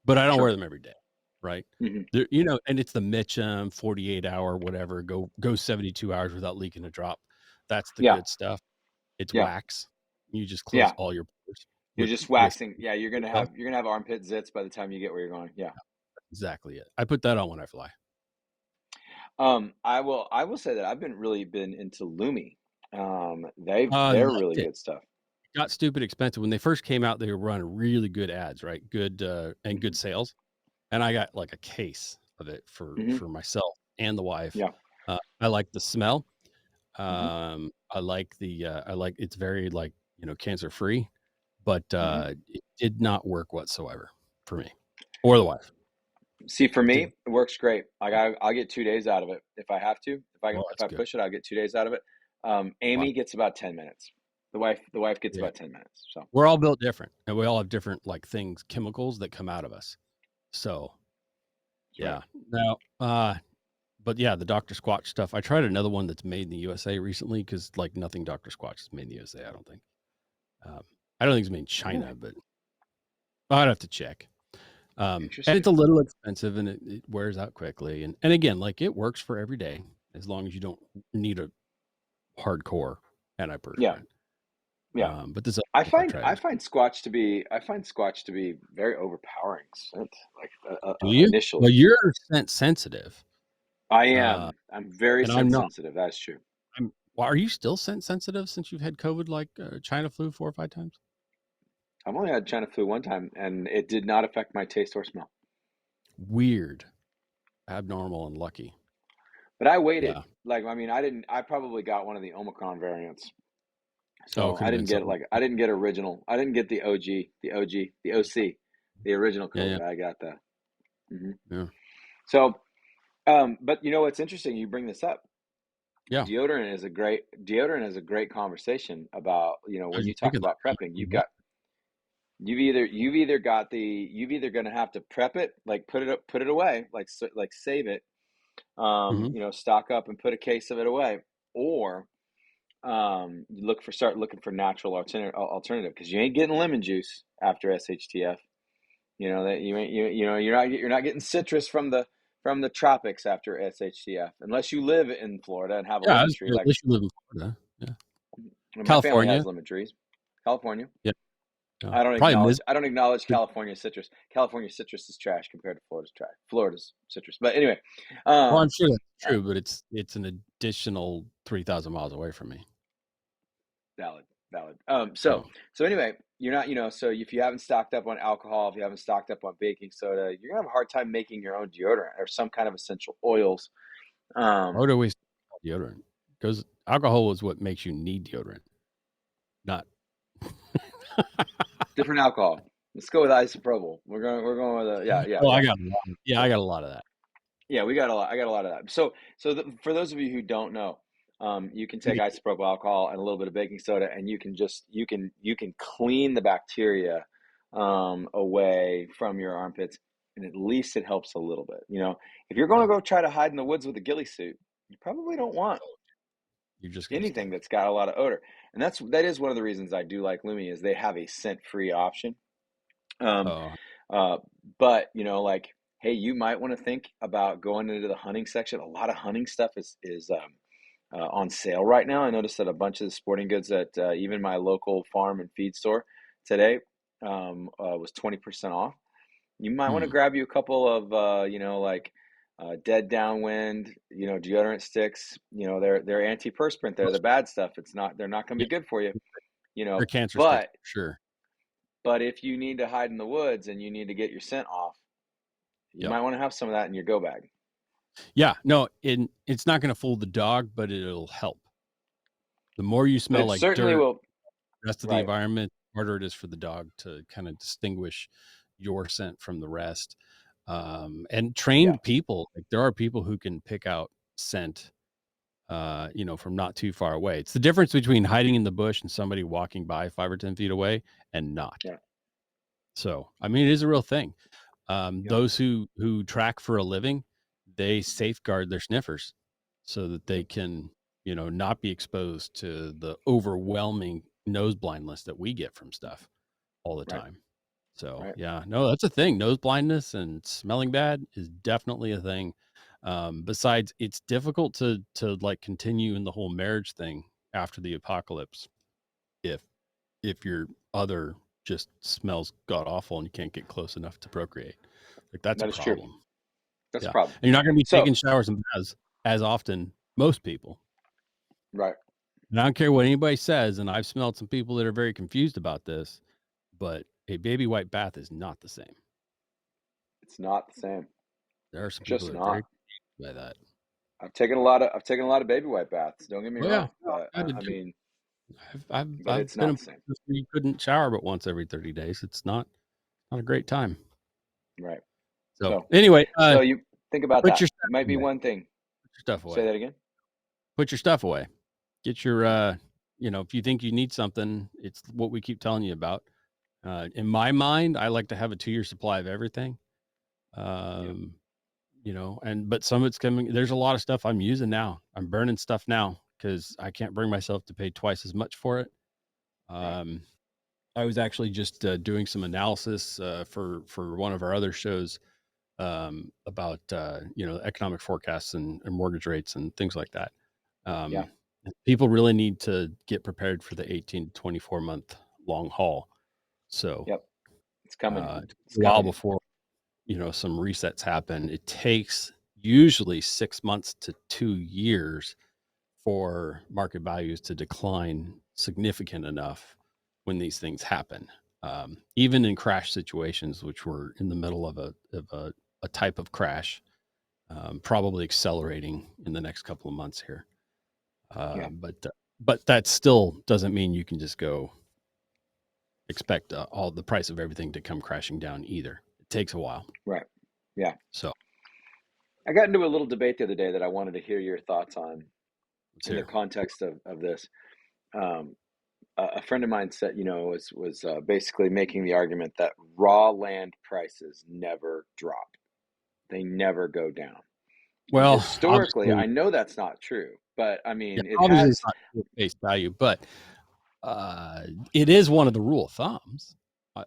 [SPEAKER 2] but I don't
[SPEAKER 1] Sure.
[SPEAKER 2] wear them every day, right?
[SPEAKER 1] Hmm.
[SPEAKER 2] There, and it's the Mitchum 48 hour, whatever, go 72 hours without leaking a drop. That's the
[SPEAKER 1] Yeah.
[SPEAKER 2] good stuff. It's
[SPEAKER 1] Yeah.
[SPEAKER 2] wax. You just close
[SPEAKER 1] Yeah.
[SPEAKER 2] all your pores
[SPEAKER 1] You're
[SPEAKER 2] with
[SPEAKER 1] just
[SPEAKER 2] with
[SPEAKER 1] waxing. Yeah,
[SPEAKER 2] good stuff.
[SPEAKER 1] you're gonna have armpit zits by the time you get where you're going. Yeah.
[SPEAKER 2] Exactly it. I put that on when I fly.
[SPEAKER 1] I will say that I've been really been into Lumi. They're
[SPEAKER 2] Liked
[SPEAKER 1] really
[SPEAKER 2] it.
[SPEAKER 1] good stuff.
[SPEAKER 2] Got stupid expensive when they first came out. They were running really good ads, right? Good and
[SPEAKER 1] Hmm.
[SPEAKER 2] good sales, and I got like a case of it
[SPEAKER 1] Hmm.
[SPEAKER 2] for myself and the wife.
[SPEAKER 1] Yeah.
[SPEAKER 2] I like the smell.
[SPEAKER 1] Hmm.
[SPEAKER 2] I like I like it's very like, cancer free, but
[SPEAKER 1] Hmm.
[SPEAKER 2] it did not work whatsoever for me or the wife.
[SPEAKER 1] See, for
[SPEAKER 2] It
[SPEAKER 1] me,
[SPEAKER 2] did.
[SPEAKER 1] it works great. Like I'll get 2 days out of it if I have to.
[SPEAKER 2] Oh,
[SPEAKER 1] If
[SPEAKER 2] that's
[SPEAKER 1] I
[SPEAKER 2] good.
[SPEAKER 1] push it, I'll get 2 days out of it.
[SPEAKER 2] Wow.
[SPEAKER 1] Amy gets about 10 minutes. The wife gets
[SPEAKER 2] Yeah.
[SPEAKER 1] about 10 minutes. So
[SPEAKER 2] We're all built different and we all have different like things, chemicals that come out of us. So
[SPEAKER 1] that's right.
[SPEAKER 2] yeah. Now, but yeah, the Dr. Squatch stuff. I tried another one that's made in the USA recently because like nothing Dr. Squatch is made in the USA, I don't think. Um, I don't think it's made in
[SPEAKER 1] Really
[SPEAKER 2] China, but I'd have to check. And it's
[SPEAKER 1] interesting.
[SPEAKER 2] a little expensive and it wears out quickly. And again, like it works for every day as long as you don't need a hardcore
[SPEAKER 1] Yeah.
[SPEAKER 2] antiperspirant.
[SPEAKER 1] Yeah.
[SPEAKER 2] But this other
[SPEAKER 1] I
[SPEAKER 2] stuff I
[SPEAKER 1] find
[SPEAKER 2] tried
[SPEAKER 1] I
[SPEAKER 2] is,
[SPEAKER 1] find Squatch to be very overpowering scent. Like
[SPEAKER 2] do you? Well,
[SPEAKER 1] initially,
[SPEAKER 2] you're scent sensitive.
[SPEAKER 1] I
[SPEAKER 2] Uh,
[SPEAKER 1] am. I'm very
[SPEAKER 2] and I'm
[SPEAKER 1] scent
[SPEAKER 2] not.
[SPEAKER 1] sensitive. That's true.
[SPEAKER 2] Well, are you still scent sensitive since you've had COVID like China flu 4 or 5 times?
[SPEAKER 1] I've only had China flu one time, and it did not affect my taste or smell.
[SPEAKER 2] Weird, abnormal, and lucky.
[SPEAKER 1] But I waited.
[SPEAKER 2] Yeah.
[SPEAKER 1] Like I mean, I didn't. I probably got one of the Omicron variants,
[SPEAKER 2] Oh,
[SPEAKER 1] So
[SPEAKER 2] could
[SPEAKER 1] I
[SPEAKER 2] have
[SPEAKER 1] didn't
[SPEAKER 2] been
[SPEAKER 1] get it
[SPEAKER 2] something.
[SPEAKER 1] like I didn't get original. I didn't get the OG, the OC, the original
[SPEAKER 2] Yeah, yeah,
[SPEAKER 1] COVID. I got the. hmm
[SPEAKER 2] yeah,
[SPEAKER 1] So, but you know what's interesting? You bring this up.
[SPEAKER 2] yeah.
[SPEAKER 1] Deodorant is a great conversation about,
[SPEAKER 2] I
[SPEAKER 1] when
[SPEAKER 2] was
[SPEAKER 1] you
[SPEAKER 2] just
[SPEAKER 1] talk
[SPEAKER 2] thinking
[SPEAKER 1] about
[SPEAKER 2] that.
[SPEAKER 1] prepping,
[SPEAKER 2] Yeah.
[SPEAKER 1] you've either going to have to prep it, like put it away, like like save it,
[SPEAKER 2] Hmm.
[SPEAKER 1] stock up and put a case of it away, or you start looking for natural alternative, because you ain't getting lemon juice after SHTF. You know that you ain't you're not getting citrus from the tropics after SHTF, unless you live in Florida and have a
[SPEAKER 2] Yeah,
[SPEAKER 1] lemon tree.
[SPEAKER 2] at
[SPEAKER 1] Like,
[SPEAKER 2] least you live in Florida. Yeah,
[SPEAKER 1] my family
[SPEAKER 2] California.
[SPEAKER 1] has lemon trees. California.
[SPEAKER 2] Yeah, yeah.
[SPEAKER 1] I don't
[SPEAKER 2] Probably
[SPEAKER 1] acknowledge
[SPEAKER 2] mid.
[SPEAKER 1] I don't acknowledge California citrus. California citrus is trash compared to Florida's trash. Florida's citrus. But anyway,
[SPEAKER 2] Well, I'm
[SPEAKER 1] um
[SPEAKER 2] sure that's
[SPEAKER 1] uh,
[SPEAKER 2] true, but it's an additional 3,000 miles away from me.
[SPEAKER 1] valid, valid.
[SPEAKER 2] So,
[SPEAKER 1] So anyway, you're not, so if you haven't stocked up on alcohol, if you haven't stocked up on baking soda, you're gonna have a hard time making your own deodorant or some kind of essential oils.
[SPEAKER 2] why
[SPEAKER 1] Um
[SPEAKER 2] would I waste deodorant? Because alcohol is what makes you need deodorant, not.
[SPEAKER 1] Different alcohol. Let's go with isopropyl. We're going with a, yeah, yeah,
[SPEAKER 2] Oh,
[SPEAKER 1] yeah.
[SPEAKER 2] I got a lot of that.
[SPEAKER 1] Yeah, we got a lot. I got a lot of that. For those of you who don't know, you can take isopropyl alcohol and a little bit of baking soda, and you can clean the bacteria away from your armpits, and at least it helps a little bit. If you're going
[SPEAKER 2] Yeah,
[SPEAKER 1] to go try to hide in the woods with a ghillie suit, you probably don't want
[SPEAKER 2] you're just gonna
[SPEAKER 1] anything
[SPEAKER 2] stink.
[SPEAKER 1] that's got a lot of odor, and that is one of the reasons I do like Lumi, is they have a scent-free option. Um,
[SPEAKER 2] Oh,
[SPEAKER 1] uh, but like, hey, you might want to think about going into the hunting section. A lot of hunting stuff is on sale right now. I noticed that a bunch of the sporting goods at even my local farm and feed store today was 20% off. You might want to
[SPEAKER 2] hmm.
[SPEAKER 1] grab you a couple of like dead downwind, deodorant sticks. They're antiperspirant. They're the bad stuff. They're not going to
[SPEAKER 2] Yeah,
[SPEAKER 1] be good for you.
[SPEAKER 2] they're cancer sticks
[SPEAKER 1] But
[SPEAKER 2] for sure.
[SPEAKER 1] if you need to hide in the woods and you need to get your scent off, you
[SPEAKER 2] Yep.
[SPEAKER 1] might want to have some of that in your go bag.
[SPEAKER 2] Yeah, no, it's not gonna fool the dog, but it'll help. The more you
[SPEAKER 1] But
[SPEAKER 2] smell
[SPEAKER 1] it
[SPEAKER 2] like
[SPEAKER 1] certainly
[SPEAKER 2] dirt,
[SPEAKER 1] will.
[SPEAKER 2] the rest of the
[SPEAKER 1] Right.
[SPEAKER 2] environment, the harder it is for the dog to kind of distinguish your scent from the rest. And
[SPEAKER 1] Yeah.
[SPEAKER 2] trained people, like there are people who can pick out scent, from not too far away. It's the difference between hiding in the bush and somebody walking by 5 or 10 feet away and not.
[SPEAKER 1] Yeah.
[SPEAKER 2] So, I mean, it is a real thing.
[SPEAKER 1] Yep.
[SPEAKER 2] Those who track for a living, they safeguard their sniffers so that they
[SPEAKER 1] Yep.
[SPEAKER 2] can, not be exposed to the overwhelming nose blindness that we get from stuff all the
[SPEAKER 1] Right.
[SPEAKER 2] time. So
[SPEAKER 1] Right.
[SPEAKER 2] yeah, no, that's a thing. Nose blindness and smelling bad is definitely a thing. Besides, it's difficult to like continue in the whole marriage thing after the apocalypse if your other just smells god awful and you can't get close enough to procreate. Like that's a
[SPEAKER 1] That is true.
[SPEAKER 2] problem.
[SPEAKER 1] That's a
[SPEAKER 2] Yeah.
[SPEAKER 1] problem.
[SPEAKER 2] And you're not gonna be
[SPEAKER 1] So,
[SPEAKER 2] taking showers and baths as often, most people.
[SPEAKER 1] right.
[SPEAKER 2] And I don't care what anybody says, and I've smelled some people that are very confused about this, but a baby white bath is not the same.
[SPEAKER 1] It's not the same.
[SPEAKER 2] There are some people
[SPEAKER 1] Just
[SPEAKER 2] that are very
[SPEAKER 1] not.
[SPEAKER 2] confused by that.
[SPEAKER 1] I've taken a lot of baby white baths. Don't get me
[SPEAKER 2] Oh yeah,
[SPEAKER 1] wrong.
[SPEAKER 2] no, I had to
[SPEAKER 1] I
[SPEAKER 2] do.
[SPEAKER 1] mean, but
[SPEAKER 2] I've
[SPEAKER 1] it's
[SPEAKER 2] been
[SPEAKER 1] not
[SPEAKER 2] in
[SPEAKER 1] the same.
[SPEAKER 2] places where you couldn't shower but once every 30 days. It's not a great time.
[SPEAKER 1] Right.
[SPEAKER 2] So
[SPEAKER 1] So,
[SPEAKER 2] anyway,
[SPEAKER 1] you think about
[SPEAKER 2] put
[SPEAKER 1] that.
[SPEAKER 2] your
[SPEAKER 1] It
[SPEAKER 2] stuff
[SPEAKER 1] might be
[SPEAKER 2] away.
[SPEAKER 1] one thing.
[SPEAKER 2] Put your stuff
[SPEAKER 1] Say
[SPEAKER 2] away.
[SPEAKER 1] that again.
[SPEAKER 2] Put your stuff away. Get your
[SPEAKER 1] Yeah.
[SPEAKER 2] if you think you need something, it's what we keep telling you about. In my mind, I like to have a 2-year supply of everything.
[SPEAKER 1] Yep.
[SPEAKER 2] Um, but some of it's coming. There's a lot of stuff I'm using now. I'm burning stuff now because I can't bring myself to pay twice as much for it.
[SPEAKER 1] Right.
[SPEAKER 2] Um, I was actually just doing some analysis for one of our other shows about economic forecasts and mortgage rates and things like that.
[SPEAKER 1] Yeah.
[SPEAKER 2] Um, People really need to get prepared for the 18 to 24-month long haul. So
[SPEAKER 1] Yep. It's coming.
[SPEAKER 2] uh,
[SPEAKER 1] It's
[SPEAKER 2] a while
[SPEAKER 1] coming.
[SPEAKER 2] before some resets happen, it takes usually 6 months to 2 years for market values to decline significant enough when these things happen. Even in crash situations, which we're in the middle of a type of crash, probably accelerating in the next couple of months here.
[SPEAKER 1] Yeah.
[SPEAKER 2] But but that still doesn't mean you can just go expect all the price of everything to come crashing down either. It takes a while.
[SPEAKER 1] Right. Yeah.
[SPEAKER 2] So
[SPEAKER 1] I got into a little debate the other day that I wanted to hear your thoughts on
[SPEAKER 2] let's
[SPEAKER 1] in the
[SPEAKER 2] hear.
[SPEAKER 1] context of this. Um, a friend of mine said, was basically making the argument that raw land prices never drop. They never go down. And
[SPEAKER 2] Well,
[SPEAKER 1] historically, I
[SPEAKER 2] obviously,
[SPEAKER 1] know that's not true, but I
[SPEAKER 2] yeah,
[SPEAKER 1] mean, it
[SPEAKER 2] obviously it's
[SPEAKER 1] has.
[SPEAKER 2] not true face value, but uh, it is one of the rule of thumbs.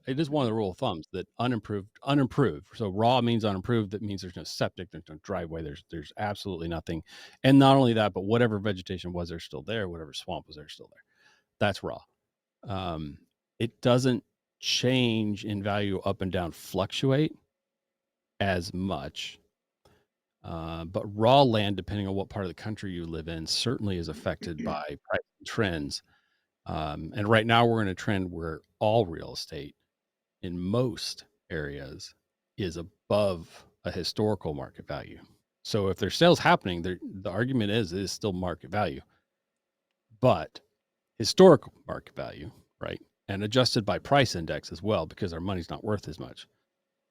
[SPEAKER 2] It is one of the rule of thumbs that unimproved. So raw means unimproved. That means there's no septic, there's no driveway, there's absolutely nothing. And not only that, but whatever vegetation was there still there, whatever swamp was there still there. That's raw. Um, it doesn't change in value up and down, fluctuate as much. But raw land, depending on what part of the country you live in, certainly is affected by price trends. And right now we're in a trend where all real estate in most areas is above a historical market value. So if there's sales happening, the argument is it is still market value, but historical market value, right? And adjusted by price index as well, because our money's not worth as much.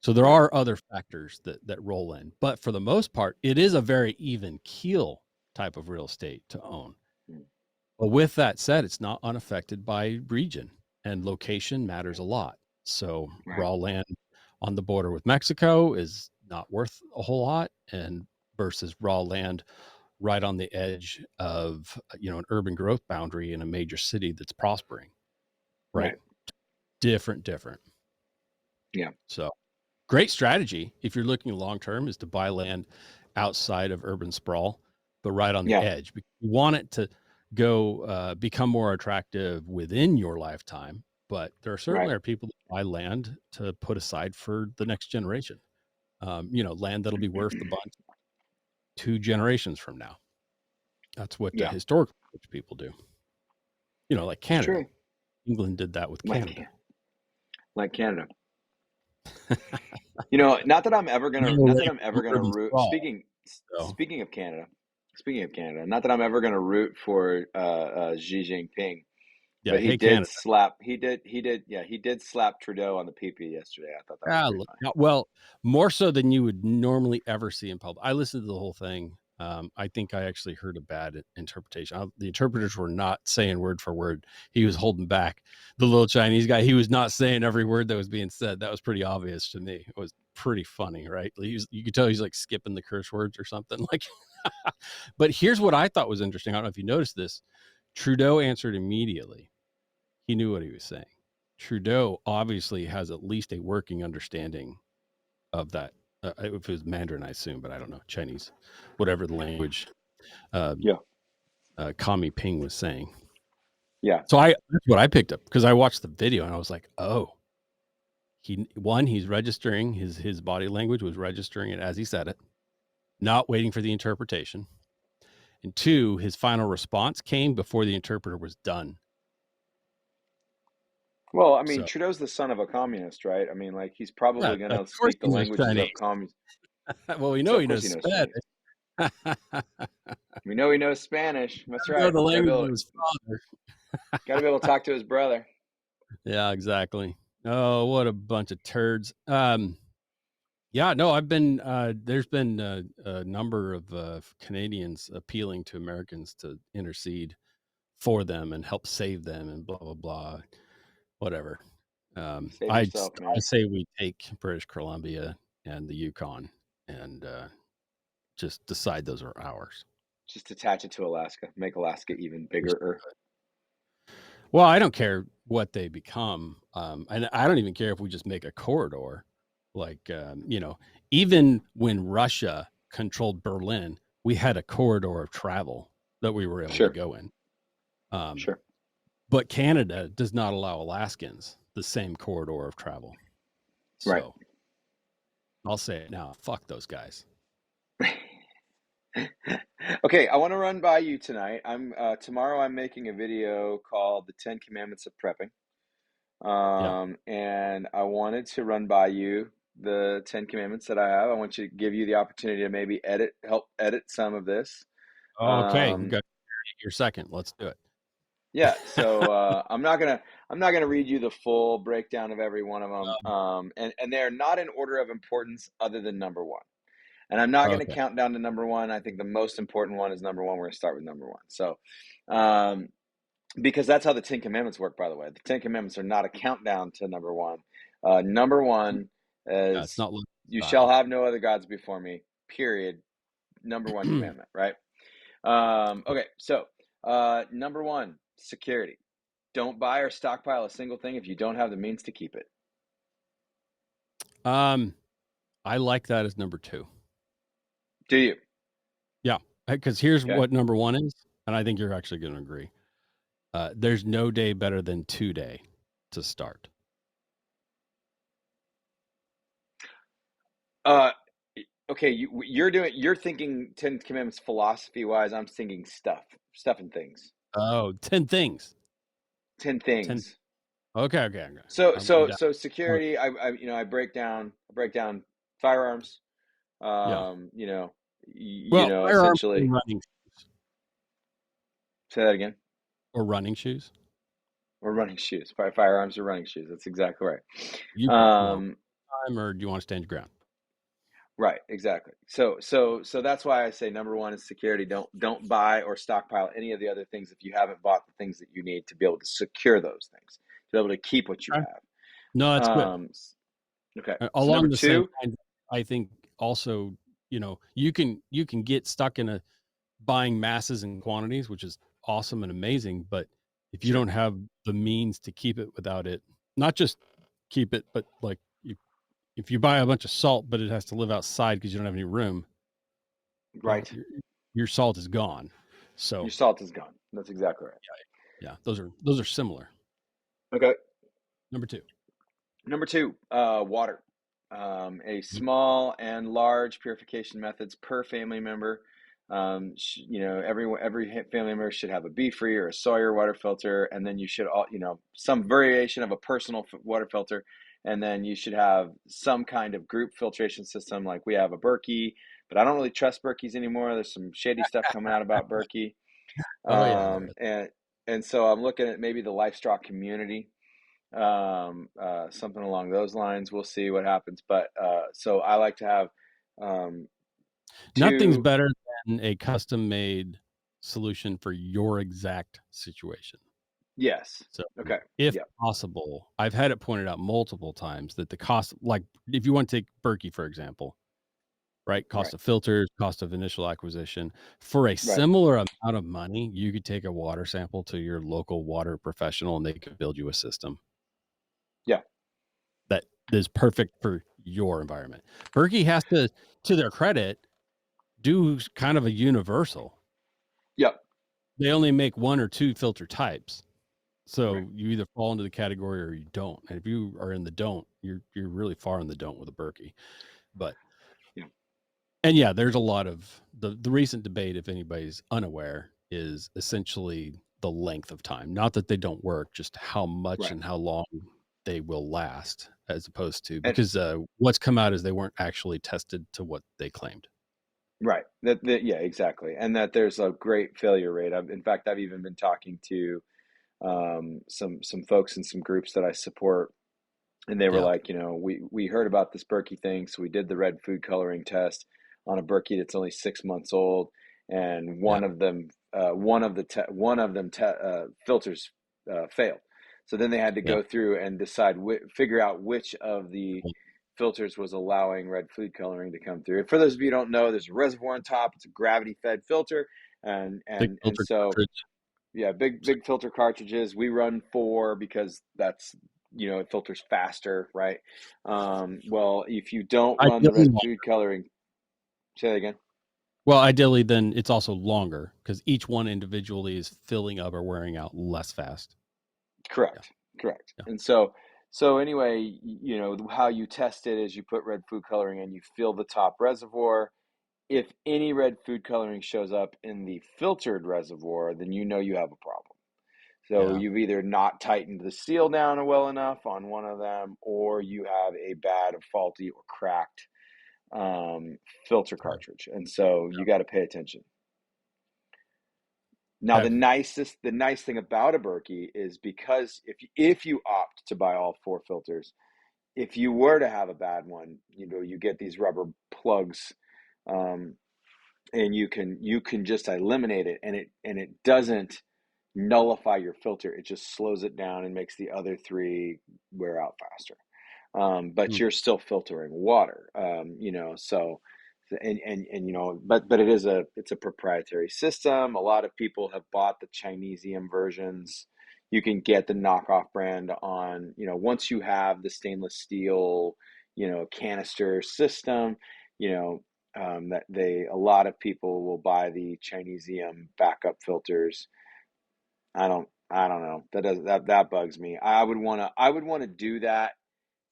[SPEAKER 2] So there
[SPEAKER 1] Right.
[SPEAKER 2] are other factors that roll in, but for the most part, it is a very even keel type of real estate to own.
[SPEAKER 1] Mm.
[SPEAKER 2] But with that said, it's not unaffected by region, and location matters a lot. So
[SPEAKER 1] Right.
[SPEAKER 2] raw land on the border with Mexico is not worth a whole lot, and versus raw land right on the edge of an urban growth boundary in a major city that's prospering, right?
[SPEAKER 1] Right.
[SPEAKER 2] Different.
[SPEAKER 1] Yeah.
[SPEAKER 2] So great strategy if you're looking long term is to buy land outside of urban sprawl, but right on the
[SPEAKER 1] Yeah.
[SPEAKER 2] edge. You want it to go become more attractive within your lifetime, but there
[SPEAKER 1] Right.
[SPEAKER 2] certainly are people that buy land to put aside for the next generation. Land that'll be worth a bunch 2 generations from now. That's what
[SPEAKER 1] Yeah.
[SPEAKER 2] historical rich people do. Like
[SPEAKER 1] It's
[SPEAKER 2] Canada.
[SPEAKER 1] true.
[SPEAKER 2] England did that with
[SPEAKER 1] Like
[SPEAKER 2] Canada.
[SPEAKER 1] like Canada. Not that I'm ever gonna,
[SPEAKER 2] No
[SPEAKER 1] not that
[SPEAKER 2] way
[SPEAKER 1] I'm ever
[SPEAKER 2] from
[SPEAKER 1] gonna
[SPEAKER 2] urban
[SPEAKER 1] root.
[SPEAKER 2] sprawl.
[SPEAKER 1] Speaking
[SPEAKER 2] So
[SPEAKER 1] speaking of Canada, not that I'm ever gonna root for Xi Jinping,
[SPEAKER 2] yeah,
[SPEAKER 1] but he
[SPEAKER 2] hey
[SPEAKER 1] did
[SPEAKER 2] Canada.
[SPEAKER 1] slap. He did slap Trudeau on the PP yesterday. I thought that was
[SPEAKER 2] Ah,
[SPEAKER 1] pretty
[SPEAKER 2] look,
[SPEAKER 1] funny.
[SPEAKER 2] well, more so than you would normally ever see in public. I listened to the whole thing. I think I actually heard a bad interpretation. The interpreters were not saying word for word. He was holding back. The little Chinese guy, he was not saying every word that was being said. That was pretty obvious to me. It was pretty funny, right? You could tell he's like skipping the curse words or something. Like, but here's what I thought was interesting. I don't know if you noticed this. Trudeau answered immediately. He knew what he was saying. Trudeau obviously has at least a working understanding of that. If it was Mandarin, I assume, but I don't know, Chinese, whatever the language uh,
[SPEAKER 1] Yeah.
[SPEAKER 2] Kami Ping was saying.
[SPEAKER 1] Yeah.
[SPEAKER 2] So that's what I picked up because I watched the video and I was like, oh, he's registering his body language was registering it as he said it, not waiting for the interpretation. And two, his final response came before the interpreter was done.
[SPEAKER 1] Well, I mean,
[SPEAKER 2] So
[SPEAKER 1] Trudeau's the son of a communist, right? I mean, like he's
[SPEAKER 2] yeah,
[SPEAKER 1] probably
[SPEAKER 2] of
[SPEAKER 1] gonna
[SPEAKER 2] course
[SPEAKER 1] speak the
[SPEAKER 2] he knows
[SPEAKER 1] languages
[SPEAKER 2] Chinese.
[SPEAKER 1] of communists.
[SPEAKER 2] Well, we
[SPEAKER 1] So
[SPEAKER 2] know
[SPEAKER 1] of
[SPEAKER 2] he
[SPEAKER 1] course
[SPEAKER 2] knows
[SPEAKER 1] he knows
[SPEAKER 2] Spanish.
[SPEAKER 1] Spanish. We know he knows Spanish. That's
[SPEAKER 2] know
[SPEAKER 1] right.
[SPEAKER 2] the language of his father.
[SPEAKER 1] Got to be able to talk to his brother.
[SPEAKER 2] Yeah, exactly. Oh, what a bunch of turds. Yeah, no, there's been a number of Canadians appealing to Americans to intercede for them and help save them and blah, blah, blah, whatever.
[SPEAKER 1] Save yourself,
[SPEAKER 2] I
[SPEAKER 1] man.
[SPEAKER 2] say we take British Columbia and the Yukon and just decide those are ours.
[SPEAKER 1] Just attach it to Alaska. Make Alaska even bigger.
[SPEAKER 2] Well, I don't care what they become. And I don't even care if we just make a corridor. Like, even when Russia controlled Berlin, we had a corridor of travel that we were able to
[SPEAKER 1] Sure.
[SPEAKER 2] go in. Um,
[SPEAKER 1] Sure.
[SPEAKER 2] but Canada does not allow Alaskans the same corridor of travel.
[SPEAKER 1] Right.
[SPEAKER 2] So I'll say it now. Fuck those guys.
[SPEAKER 1] Okay, I want to run by you tonight. I'm tomorrow I'm making a video called The 10 Commandments of Prepping.
[SPEAKER 2] Yeah.
[SPEAKER 1] And I wanted to run by you the 10 Commandments that I have. I want you to give you the opportunity to maybe help edit some of this.
[SPEAKER 2] Okay. We
[SPEAKER 1] Um,
[SPEAKER 2] got your second. Let's do it.
[SPEAKER 1] Yeah, so I'm not gonna read you the full breakdown of every one of them, and they're not in order of importance other than number one. And I'm not going to
[SPEAKER 2] Okay.
[SPEAKER 1] count down to number one. I think the most important one is number one. We're going to start with number one. So, um, because that's how the Ten Commandments work, by the way. The Ten Commandments are not a countdown to number one. Number one
[SPEAKER 2] Yeah, it's
[SPEAKER 1] is
[SPEAKER 2] not Luke
[SPEAKER 1] you shall
[SPEAKER 2] style.
[SPEAKER 1] have no other gods before me, period. Number one commandment, right? Okay, so number one, security. Don't buy or stockpile a single thing if you don't have the means to keep it.
[SPEAKER 2] um, I like that as number two.
[SPEAKER 1] Do you?
[SPEAKER 2] Yeah, because here's
[SPEAKER 1] Okay.
[SPEAKER 2] what number one is, and I think you're actually going to agree. There's no day better than 2 day to start.
[SPEAKER 1] Uh, okay, you're thinking Ten Commandments philosophy wise. I'm thinking stuff and things.
[SPEAKER 2] Oh, 10 things.
[SPEAKER 1] 10
[SPEAKER 2] 10.
[SPEAKER 1] things.
[SPEAKER 2] Okay, okay, okay. I'm
[SPEAKER 1] So
[SPEAKER 2] down.
[SPEAKER 1] so
[SPEAKER 2] All right.
[SPEAKER 1] security. I break down firearms.
[SPEAKER 2] Yeah.
[SPEAKER 1] You know,
[SPEAKER 2] Well, firearms
[SPEAKER 1] essentially.
[SPEAKER 2] and running shoes.
[SPEAKER 1] Say that again.
[SPEAKER 2] Or running shoes.
[SPEAKER 1] Or running shoes. Firearms or running shoes. That's exactly right.
[SPEAKER 2] You pick one.
[SPEAKER 1] Um,
[SPEAKER 2] Time, or do you want to stand your ground?
[SPEAKER 1] Right, exactly. So that's why I say number one is security. Don't buy or stockpile any of the other things if you haven't bought the things that you need to be able to secure those things, to be able to keep what you
[SPEAKER 2] Okay.
[SPEAKER 1] have.
[SPEAKER 2] No, that's good.
[SPEAKER 1] Okay. So number
[SPEAKER 2] Along the same
[SPEAKER 1] two,
[SPEAKER 2] lines, I think also, you can get stuck in a buying masses and quantities, which is awesome and amazing. But if you
[SPEAKER 1] sure.
[SPEAKER 2] don't have the means to keep it without it, not just keep it, but like if you buy a bunch of salt, but it has to live outside because you don't have any room, well,
[SPEAKER 1] Right.
[SPEAKER 2] your salt is gone.
[SPEAKER 1] Your
[SPEAKER 2] So
[SPEAKER 1] salt is gone. That's exactly right.
[SPEAKER 2] yeah, those are similar.
[SPEAKER 1] Okay.
[SPEAKER 2] Number two.
[SPEAKER 1] Number two, water. A
[SPEAKER 2] Mhm.
[SPEAKER 1] small and large purification methods per family member. Every family member should have a Be-Free or a Sawyer water filter, and then you should all, some variation of a personal water filter, and then you should have some kind of group filtration system. Like we have a Berkey, but I don't really trust Berkeys anymore. There's some shady stuff coming out about Berkey,
[SPEAKER 2] Oh yeah, there
[SPEAKER 1] um,
[SPEAKER 2] is.
[SPEAKER 1] and and so I'm looking at maybe the LifeStraw Community, something along those lines. We'll see what happens. But so I like to have um,
[SPEAKER 2] Nothing's
[SPEAKER 1] two.
[SPEAKER 2] better than a custom made solution for your exact situation.
[SPEAKER 1] Yes.
[SPEAKER 2] So,
[SPEAKER 1] Okay.
[SPEAKER 2] if
[SPEAKER 1] Yep.
[SPEAKER 2] possible, I've had it pointed out multiple times that the cost, like if you want to take Berkey, for example, right? Cost
[SPEAKER 1] Right.
[SPEAKER 2] of filters, cost of initial acquisition. For a
[SPEAKER 1] Right.
[SPEAKER 2] similar amount of money, you could take a water sample to your local water professional and they could build you a system
[SPEAKER 1] Yeah.
[SPEAKER 2] that is perfect for your environment. Berkey has to their credit, do kind of a universal.
[SPEAKER 1] Yep.
[SPEAKER 2] They only make one or two filter types.
[SPEAKER 1] Right.
[SPEAKER 2] So you either fall into the category or you don't. And if you are in the don't, you're really far in the don't with a Berkey. But
[SPEAKER 1] Yeah.
[SPEAKER 2] and yeah, there's a lot of the recent debate, if anybody's unaware, is essentially the length of time. Not that they don't work, just how much
[SPEAKER 1] Right.
[SPEAKER 2] and how long they will last, as opposed to
[SPEAKER 1] And
[SPEAKER 2] because what's come out is they weren't actually tested to what they claimed.
[SPEAKER 1] right. Yeah. Exactly. And that there's a great failure rate. In fact, I've even been talking to some folks in some groups that I support, and they were
[SPEAKER 2] Yeah,
[SPEAKER 1] like, we heard about this Berkey thing, so we did the red food coloring test on a Berkey that's only 6 months old, and
[SPEAKER 2] yeah,
[SPEAKER 1] one of them filters failed. So then they had to
[SPEAKER 2] yeah.
[SPEAKER 1] go through and decide figure out which of the filters was allowing red food coloring to come through. And for those of you who don't know, there's a reservoir on top. It's a gravity fed filter, and
[SPEAKER 2] Big
[SPEAKER 1] and and
[SPEAKER 2] filter
[SPEAKER 1] so
[SPEAKER 2] cartridge.
[SPEAKER 1] yeah, big filter cartridges. We run four because that's it filters faster, right? Well, if you don't run the
[SPEAKER 2] Ideally,
[SPEAKER 1] red food coloring, say that again.
[SPEAKER 2] ideally, then it's also longer because each one individually is filling up or wearing out less fast. Yeah,
[SPEAKER 1] Correct, correct.
[SPEAKER 2] yeah,
[SPEAKER 1] And so anyway, how you test it is you put red food coloring and you fill the top reservoir. If any red food coloring shows up in the filtered reservoir, then you have a problem. So
[SPEAKER 2] yeah.
[SPEAKER 1] you've either not tightened the seal down well enough on one of them, or you have a bad, faulty, or cracked um, filter
[SPEAKER 2] Okay.
[SPEAKER 1] cartridge. And so you got to pay attention. Now,
[SPEAKER 2] Have
[SPEAKER 1] the nice thing about a Berkey is because if you opt to buy all four filters, if you were to have a bad one, you get these rubber plugs, um, and you can just eliminate it, and it doesn't nullify your filter. It just slows it down and makes the other three wear out faster. But
[SPEAKER 2] mm,
[SPEAKER 1] you're still filtering water, so but it's a proprietary system. A lot of people have bought the Chinesium versions. You can get the knockoff brand on, once you have the stainless steel, canister system, you know, that a lot of people will buy the Chinesium backup filters. I don't know. That bugs me. I would want to do that,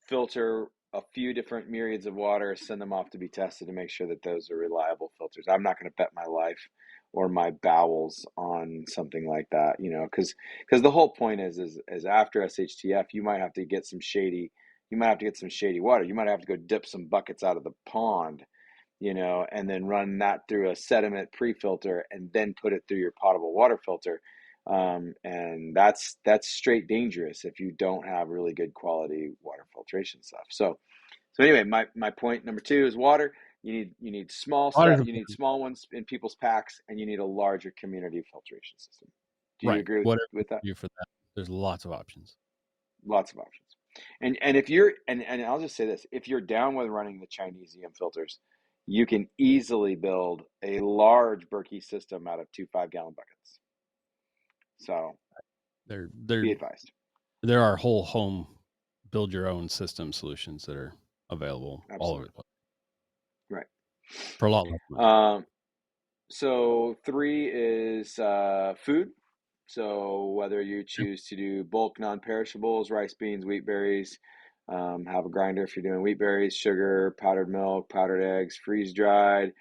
[SPEAKER 1] filter a few different myriads of water, send them off to be tested to make sure that those are reliable filters. I'm not going to bet my life or my bowels on something like that, because the whole point is after SHTF, you might have to get some shady water. You might have to go dip some buckets out of the pond, and then run that through a sediment pre-filter and then put it through your potable water filter. And that's straight dangerous if you don't have really good quality water filtration stuff. So anyway, my point number two is water. You need small
[SPEAKER 2] water's
[SPEAKER 1] stuff. You need
[SPEAKER 2] important,
[SPEAKER 1] small ones in people's packs, and you need a larger community filtration system. Do you
[SPEAKER 2] right?
[SPEAKER 1] agree with
[SPEAKER 2] Whatever
[SPEAKER 1] with that?
[SPEAKER 2] you do for that, there's lots of options.
[SPEAKER 1] Lots of options. And if you're and I'll just say this, if you're down with running the Chinesium filters, you can easily build a large Berkey system out of 2 5-gallon buckets. So
[SPEAKER 2] There, there,
[SPEAKER 1] be advised.
[SPEAKER 2] there are whole home build your own system solutions that are available all over
[SPEAKER 1] Absolutely.
[SPEAKER 2] the place
[SPEAKER 1] Right.
[SPEAKER 2] for a lot less money.
[SPEAKER 1] Um, so three is food. So whether you
[SPEAKER 2] Yep.
[SPEAKER 1] choose to do bulk non-perishables, rice, beans, wheat berries, have a grinder if you're doing wheat berries, sugar, powdered milk, powdered eggs, freeze dried,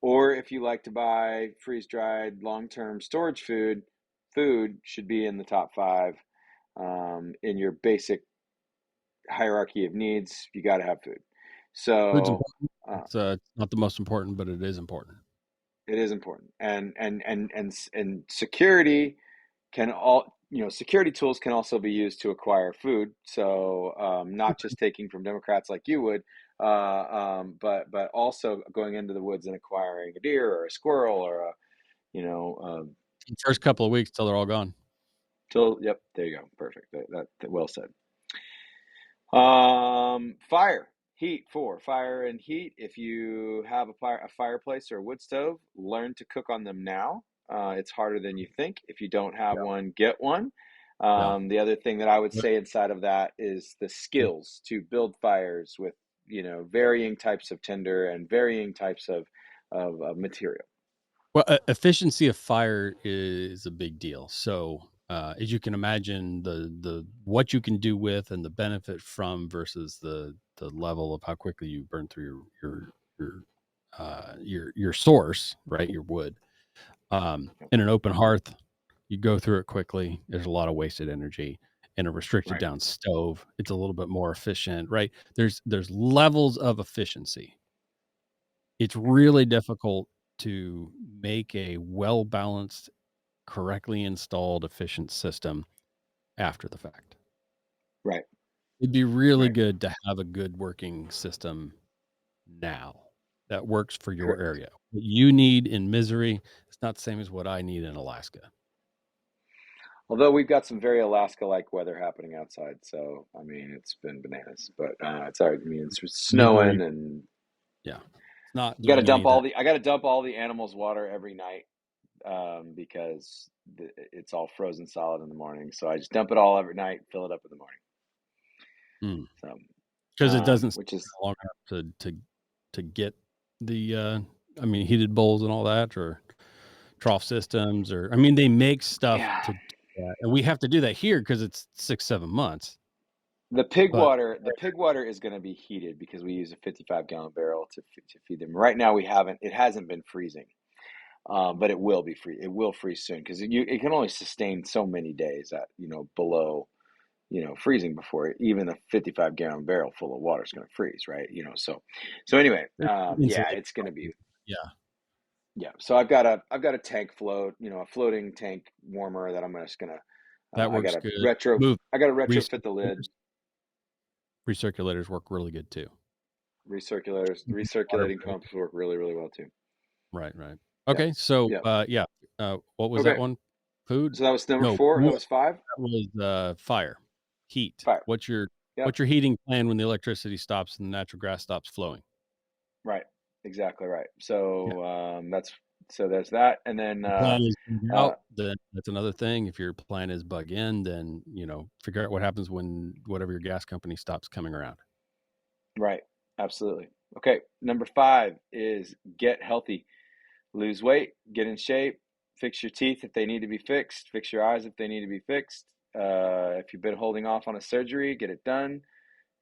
[SPEAKER 1] or if you like to buy freeze dried long-term storage food should be in the top five. In your basic hierarchy of needs, you got to have food.
[SPEAKER 2] Food's
[SPEAKER 1] So
[SPEAKER 2] important.
[SPEAKER 1] uh,
[SPEAKER 2] It's not the most important, but it is important.
[SPEAKER 1] it is important, and security can all security tools can also be used to acquire food. So not just taking from Democrats like you would, but also going into the woods and acquiring a deer or a squirrel or a you know
[SPEAKER 2] The first couple of weeks till they're all gone.
[SPEAKER 1] till yep, there you go, perfect. That well said. Fire, heat, for fire and heat. If you have a fireplace or a wood stove, learn to cook on them now. It's harder than you think. If you don't have
[SPEAKER 2] Yeah.
[SPEAKER 1] one, get one.
[SPEAKER 2] Yeah.
[SPEAKER 1] The other thing that I would
[SPEAKER 2] But-
[SPEAKER 1] say inside of that is the skills to build fires with, varying types of tinder and varying types of material.
[SPEAKER 2] Well, efficiency of fire is a big deal. So, as you can imagine, the what you can do with and the benefit from versus the level of how quickly you burn through your source, right? Your wood. In an open hearth, you go through it quickly. There's a lot of wasted energy. In a restricted
[SPEAKER 1] Right.
[SPEAKER 2] down stove, it's a little bit more efficient, right? There's levels of efficiency. It's really difficult to make a well balanced, correctly installed, efficient system after the fact.
[SPEAKER 1] Right.
[SPEAKER 2] It'd be really
[SPEAKER 1] Right.
[SPEAKER 2] good to have a good working system now that works for your
[SPEAKER 1] Correct.
[SPEAKER 2] area. What you need in Missouri is not the same as what I need in Alaska.
[SPEAKER 1] Although we've got some very Alaska-like weather happening outside, so I mean it's been bananas. But it's all right. I mean it's
[SPEAKER 2] Missouri,
[SPEAKER 1] snowing, and
[SPEAKER 2] yeah, it's not
[SPEAKER 1] you got to
[SPEAKER 2] doing
[SPEAKER 1] dump
[SPEAKER 2] anything.
[SPEAKER 1] all the. I got to dump all the animals' water every night, because it's all frozen solid in the morning. So I just dump it all every night, fill it up in the morning. So,
[SPEAKER 2] Because it doesn't sit
[SPEAKER 1] which is
[SPEAKER 2] long enough to get the I mean heated bowls and all that, or trough systems, or I mean they make stuff
[SPEAKER 1] yeah.
[SPEAKER 2] to do that, and we have to do that here because it's 6 7 months. But
[SPEAKER 1] The pig water is going to be heated because we use a 55-gallon barrel to feed them. Right now we haven't. It hasn't been freezing. But it will be free. It will freeze soon because it can only sustain so many days at below freezing before even a 55-gallon barrel full of water is going to freeze, right? So anyway,
[SPEAKER 2] there's
[SPEAKER 1] yeah,
[SPEAKER 2] insulation
[SPEAKER 1] it's going to be
[SPEAKER 2] yeah,
[SPEAKER 1] Yeah. So I've got a tank float, a floating tank warmer that I'm just gonna
[SPEAKER 2] That
[SPEAKER 1] I got
[SPEAKER 2] works
[SPEAKER 1] to
[SPEAKER 2] good.
[SPEAKER 1] retro
[SPEAKER 2] Move
[SPEAKER 1] I got to retrofit the lid.
[SPEAKER 2] recirculators. Recirculators work really good too.
[SPEAKER 1] Recirculators,
[SPEAKER 2] Water
[SPEAKER 1] recirculating
[SPEAKER 2] break.
[SPEAKER 1] pumps work really, really well too.
[SPEAKER 2] Right, right.
[SPEAKER 1] Yeah.
[SPEAKER 2] Okay, so,
[SPEAKER 1] Yeah.
[SPEAKER 2] yeah, what was that
[SPEAKER 1] Okay.
[SPEAKER 2] one? Food?
[SPEAKER 1] So that was number
[SPEAKER 2] No,
[SPEAKER 1] 4. That
[SPEAKER 2] wood.
[SPEAKER 1] was 5.
[SPEAKER 2] That was, fire, heat.
[SPEAKER 1] 5.
[SPEAKER 2] What's
[SPEAKER 1] Yep.
[SPEAKER 2] your heating plan when the electricity stops and the natural gas stops flowing?
[SPEAKER 1] Right. Exactly right.
[SPEAKER 2] Yeah.
[SPEAKER 1] So there's that, and then
[SPEAKER 2] Your plan is bug
[SPEAKER 1] uh,
[SPEAKER 2] out, then that's another thing. If your plan is bug in, then, figure out what happens when whatever your gas company stops coming around.
[SPEAKER 1] right. Absolutely. Okay. Number 5 is get healthy. Lose weight, get in shape, fix your teeth if they need to be fixed, fix your eyes if they need to be fixed. If you've been holding off on a surgery, get it done.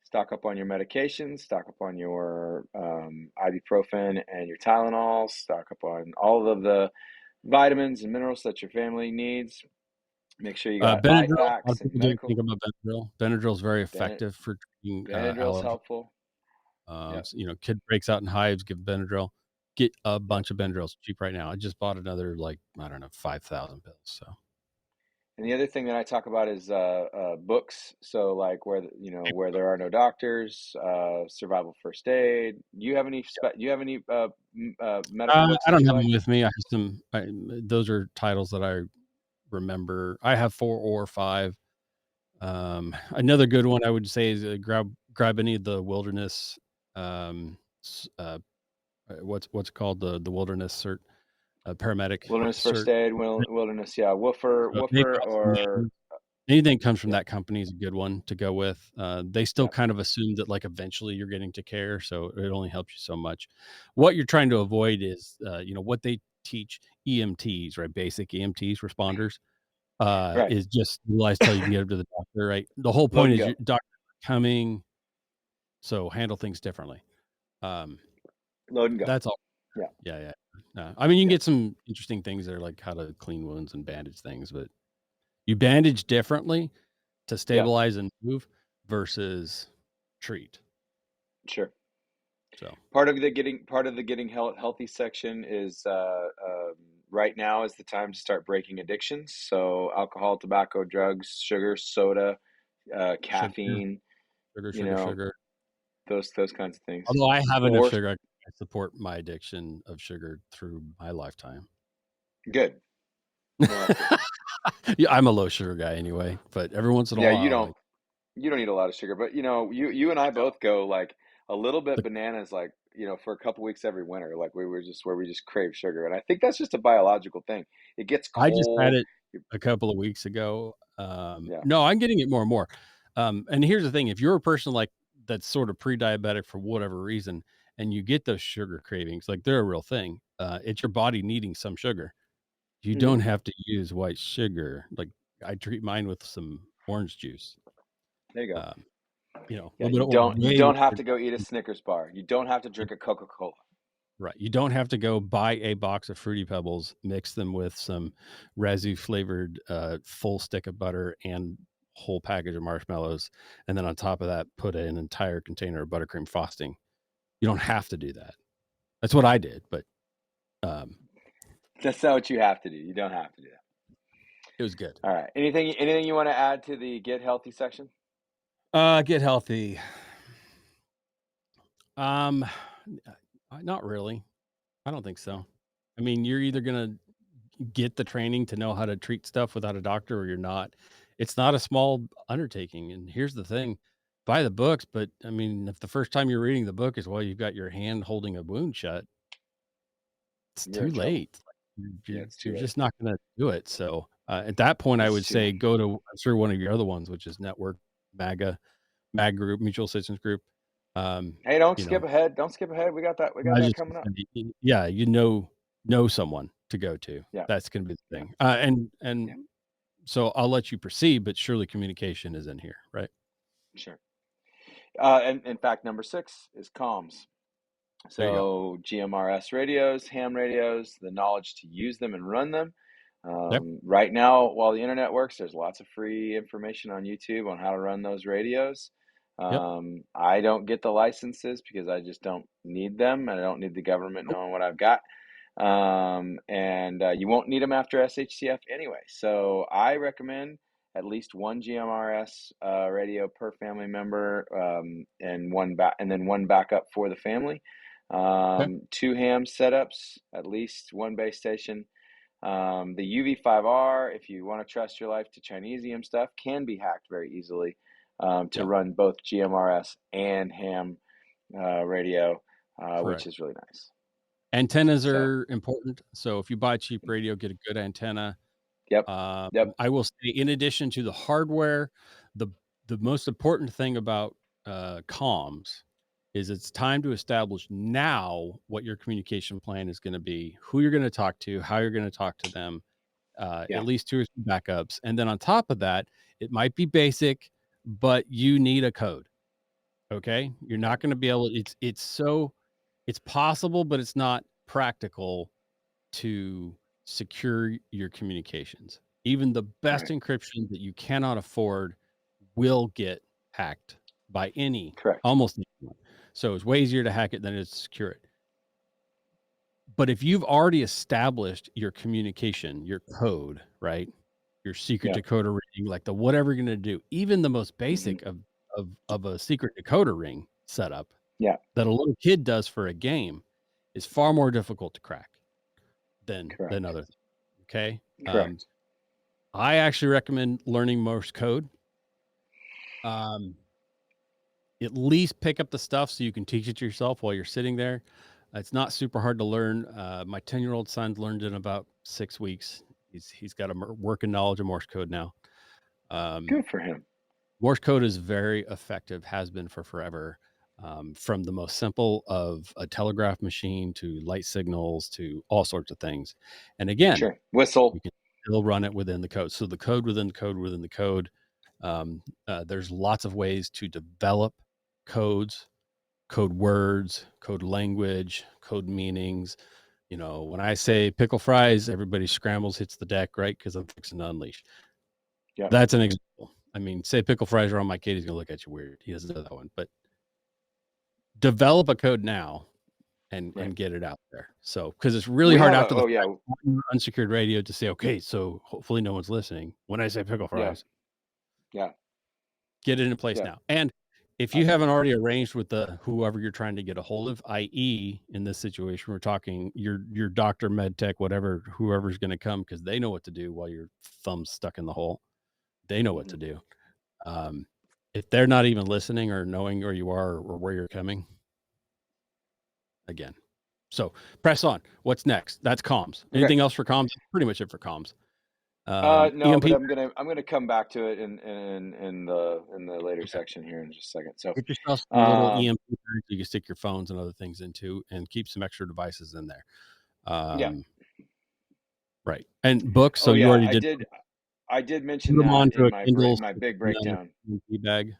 [SPEAKER 1] Stock up on your medications, stock up on your ibuprofen and your Tylenol, stock up on all of the vitamins and minerals that your family needs. Make sure you got eye
[SPEAKER 2] Benadryl, a lot
[SPEAKER 1] packs
[SPEAKER 2] of
[SPEAKER 1] and
[SPEAKER 2] people didn't
[SPEAKER 1] medical.
[SPEAKER 2] think about Benadryl. Benadryl is very
[SPEAKER 1] Ben-
[SPEAKER 2] effective for treating,
[SPEAKER 1] Benadryl's
[SPEAKER 2] allergy.
[SPEAKER 1] helpful. Yep.
[SPEAKER 2] Kid breaks out in hives, give Benadryl. Get a
[SPEAKER 1] Yep.
[SPEAKER 2] bunch of Benadryls cheap right now. I just bought another, like, I don't know, 5,000 pills, so
[SPEAKER 1] And the other thing that I talk about is books. So like where there are no doctors, survival first aid. Do you have any medical books
[SPEAKER 2] I
[SPEAKER 1] that
[SPEAKER 2] don't
[SPEAKER 1] you
[SPEAKER 2] have
[SPEAKER 1] like?
[SPEAKER 2] them with me. I have some those are titles that I remember. I have 4 or 5. Another good one I would say is, grab any of the wilderness, what's it called? The wilderness paramedic
[SPEAKER 1] Wilderness first
[SPEAKER 2] cert.
[SPEAKER 1] aid, wilderness, yeah,
[SPEAKER 2] So they've
[SPEAKER 1] woofer,
[SPEAKER 2] got some
[SPEAKER 1] or
[SPEAKER 2] names. Anything that comes from
[SPEAKER 1] yeah,
[SPEAKER 2] that company is a good one to go with. They still
[SPEAKER 1] yeah,
[SPEAKER 2] kind of assume that, like, eventually you're getting to care, so it only helps you so much. What you're trying to avoid is, what they teach EMTs, right? Basic EMTs, responders,
[SPEAKER 1] right.
[SPEAKER 2] is just realize till you can get them to the doctor, right? The whole
[SPEAKER 1] Load
[SPEAKER 2] point
[SPEAKER 1] and
[SPEAKER 2] is your
[SPEAKER 1] go.
[SPEAKER 2] doctor coming, so handle things differently. Um,
[SPEAKER 1] Load and go.
[SPEAKER 2] that's all.
[SPEAKER 1] Yeah,
[SPEAKER 2] Yeah, yeah. I mean, you can
[SPEAKER 1] yeah,
[SPEAKER 2] get some interesting things there, like how to clean wounds and bandage things, but you bandage differently to
[SPEAKER 1] yeah,
[SPEAKER 2] stabilize and move versus treat.
[SPEAKER 1] sure.
[SPEAKER 2] So,
[SPEAKER 1] Part of the getting healthy section is right now is the time to start breaking addictions. So alcohol, tobacco, drugs, sugar, soda,
[SPEAKER 2] sugar,
[SPEAKER 1] caffeine,
[SPEAKER 2] sugar,
[SPEAKER 1] you
[SPEAKER 2] sugar,
[SPEAKER 1] know,
[SPEAKER 2] sugar.
[SPEAKER 1] those kinds of things.
[SPEAKER 2] Although I have enough
[SPEAKER 1] Or
[SPEAKER 2] sugar, I support my addiction of sugar through my lifetime.
[SPEAKER 1] good. Well, that's good.
[SPEAKER 2] Yeah, I'm a low sugar guy anyway, but every once in a
[SPEAKER 1] Yeah, you
[SPEAKER 2] while,
[SPEAKER 1] don't
[SPEAKER 2] like,
[SPEAKER 1] you don't need a lot of sugar, but you and I
[SPEAKER 2] I
[SPEAKER 1] both go like a little bit
[SPEAKER 2] but
[SPEAKER 1] bananas, like for a couple weeks every winter, like we just crave sugar, and I think that's just a biological thing. It gets
[SPEAKER 2] I just had
[SPEAKER 1] cold.
[SPEAKER 2] it
[SPEAKER 1] you-
[SPEAKER 2] a couple of weeks ago.
[SPEAKER 1] Yeah.
[SPEAKER 2] No, I'm getting it more and more. And here's the thing, if you're a person like that's sort of pre-diabetic for whatever reason, and you get those sugar cravings, like they're a real thing. It's your body needing some sugar. You don't
[SPEAKER 1] Hmm.
[SPEAKER 2] have to use white sugar. Like, I treat mine with some orange juice.
[SPEAKER 1] There you go.
[SPEAKER 2] Um, a
[SPEAKER 1] Yeah,
[SPEAKER 2] little bit
[SPEAKER 1] you
[SPEAKER 2] of orange,
[SPEAKER 1] don't you
[SPEAKER 2] way
[SPEAKER 1] don't have
[SPEAKER 2] more.
[SPEAKER 1] to go eat a Snickers bar. You don't have to drink a Coca-Cola.
[SPEAKER 2] Right. You don't have to go buy a box of Fruity Pebbles, mix them with some resin flavored, full stick of butter and whole package of marshmallows, and then on top of that, put an entire container of buttercream frosting. You don't have to do that. That's what I did, but um,
[SPEAKER 1] That's not what you have to do. You don't have to do that.
[SPEAKER 2] it was good.
[SPEAKER 1] All right. Anything you want to add to the get healthy section?
[SPEAKER 2] Get healthy. Um, not really. I don't think so. I mean, you're either gonna get the training to know how to treat stuff without a doctor or you're not. It's not a small undertaking. And here's the thing, buy the books. But I mean, if the first time you're reading the book is while you've got your hand holding a wound shut, it's
[SPEAKER 1] You're
[SPEAKER 2] too
[SPEAKER 1] in trouble.
[SPEAKER 2] late. Like,
[SPEAKER 1] Yeah, it's
[SPEAKER 2] you're
[SPEAKER 1] too late.
[SPEAKER 2] just not going to do it. So at that point, I
[SPEAKER 1] It's
[SPEAKER 2] would
[SPEAKER 1] too
[SPEAKER 2] say
[SPEAKER 1] late.
[SPEAKER 2] go to, I'm sure, one of your other ones, which is Network, MAGA, MAG Group, Mutual Assistance Group. Um,
[SPEAKER 1] Hey, don't
[SPEAKER 2] you
[SPEAKER 1] skip
[SPEAKER 2] know,
[SPEAKER 1] ahead. Don't skip ahead. We got that. We
[SPEAKER 2] I
[SPEAKER 1] got
[SPEAKER 2] was
[SPEAKER 1] that
[SPEAKER 2] just
[SPEAKER 1] coming up.
[SPEAKER 2] gonna say, yeah, know someone to go to.
[SPEAKER 1] Yeah.
[SPEAKER 2] That's going to be the
[SPEAKER 1] Yeah.
[SPEAKER 2] thing. And
[SPEAKER 1] Yeah.
[SPEAKER 2] so I'll let you proceed, but surely communication is in here, right?
[SPEAKER 1] Sure. And in fact, number 6 is comms.
[SPEAKER 2] There you go.
[SPEAKER 1] So GMRS radios, ham radios, the knowledge to use them and run them.
[SPEAKER 2] Yep.
[SPEAKER 1] Right now, while the internet works, there's lots of free information on YouTube on how to run those radios.
[SPEAKER 2] Yep.
[SPEAKER 1] I don't get the licenses because I just don't need them, and I don't need the government
[SPEAKER 2] Nope.
[SPEAKER 1] knowing what I've got. and you won't need them after SHCF anyway. So I recommend at least one GMRS radio per family member, and then one backup for the family.
[SPEAKER 2] Okay.
[SPEAKER 1] 2 ham setups, at least one base station. The UV5R, if you want to trust your life to Chinesium stuff, can be hacked very easily to
[SPEAKER 2] Yeah.
[SPEAKER 1] run both GMRS and ham radio, which
[SPEAKER 2] Correct.
[SPEAKER 1] is really nice.
[SPEAKER 2] Antennas
[SPEAKER 1] So,
[SPEAKER 2] are important. So if you buy cheap radio, get a good antenna.
[SPEAKER 1] yep, yep,
[SPEAKER 2] I will say, in addition to the hardware, the the most important thing about comms is it's time to establish now what your communication plan is going to be, who you're going to talk to, how you're going to talk to them,
[SPEAKER 1] yeah,
[SPEAKER 2] at least 2 or 3 backups, and then on top of that, it might be basic, but you need a code. Okay, you're not going to be able. It's possible, but it's not practical to secure your communications. Even the best
[SPEAKER 1] right,
[SPEAKER 2] encryption that you cannot afford will get hacked by
[SPEAKER 1] correct.
[SPEAKER 2] almost anyone. So it's way easier to hack it than it is to secure it. But if you've already established your communication, your code, right? Your secret
[SPEAKER 1] Yeah,
[SPEAKER 2] decoder ring, like the whatever you're going to do, even the most
[SPEAKER 1] hmm,
[SPEAKER 2] basic of a secret decoder ring setup
[SPEAKER 1] yeah,
[SPEAKER 2] that a little kid does for a game is far more difficult to crack than
[SPEAKER 1] correct,
[SPEAKER 2] other things. Okay.
[SPEAKER 1] correct.
[SPEAKER 2] I actually recommend learning Morse code. Um, at least pick up the stuff so you can teach it to yourself while you're sitting there. It's not super hard to learn. My 10-year-old son learned in about 6 weeks. He's got a working knowledge of Morse code now.
[SPEAKER 1] Good for him.
[SPEAKER 2] Morse code is very effective, has been for forever. From the most simple of a telegraph machine to light signals to all sorts of things. And again,
[SPEAKER 1] Sure. Whistle.
[SPEAKER 2] you can still run it within the code. So the code within the code within the code. There's lots of ways to develop codes, code words, code language, code meanings. You know, when I say pickle fries, everybody scrambles, hits the deck, right? Because I'm fixing to unleash.
[SPEAKER 1] Yep.
[SPEAKER 2] That's an example. I mean, say pickle fries are on my kid, he's gonna look at you weird. He doesn't know that one, but develop a code now and
[SPEAKER 1] Right.
[SPEAKER 2] get it out there. So because it's really
[SPEAKER 1] We
[SPEAKER 2] hard
[SPEAKER 1] have a,
[SPEAKER 2] after the
[SPEAKER 1] oh yeah,
[SPEAKER 2] fact on your unsecured radio to say, okay, so hopefully no one's listening. When I say pickle
[SPEAKER 1] yeah,
[SPEAKER 2] fries,
[SPEAKER 1] yeah,
[SPEAKER 2] get it in place
[SPEAKER 1] yeah.
[SPEAKER 2] now. And if you haven't already arranged with the whoever you're trying to get a hold of, i.e., in this situation, we're talking your doctor, med tech, whatever, whoever's going to come because they know what to do while your thumb's stuck in the hole. They know what to
[SPEAKER 1] Mhm.
[SPEAKER 2] do. If they're not even listening or knowing where you are or where you're coming, again. So press on. What's next? That's comms.
[SPEAKER 1] Okay.
[SPEAKER 2] Anything else for comms? Pretty much it for comms.
[SPEAKER 1] No, but
[SPEAKER 2] EMP.
[SPEAKER 1] I'm gonna come back to it in the later
[SPEAKER 2] Okay.
[SPEAKER 1] section here in just a second. So,
[SPEAKER 2] Get yourself some little
[SPEAKER 1] um,
[SPEAKER 2] EMP bags you can stick your phones and other things into, and keep some extra devices in there.
[SPEAKER 1] yeah.
[SPEAKER 2] Right. And books. So
[SPEAKER 1] Oh
[SPEAKER 2] you
[SPEAKER 1] yeah,
[SPEAKER 2] already did
[SPEAKER 1] I did
[SPEAKER 2] put
[SPEAKER 1] mention
[SPEAKER 2] them
[SPEAKER 1] that
[SPEAKER 2] onto
[SPEAKER 1] in
[SPEAKER 2] a Kindle,
[SPEAKER 1] my
[SPEAKER 2] stick
[SPEAKER 1] big
[SPEAKER 2] them in
[SPEAKER 1] breakdown.
[SPEAKER 2] the EMP bag.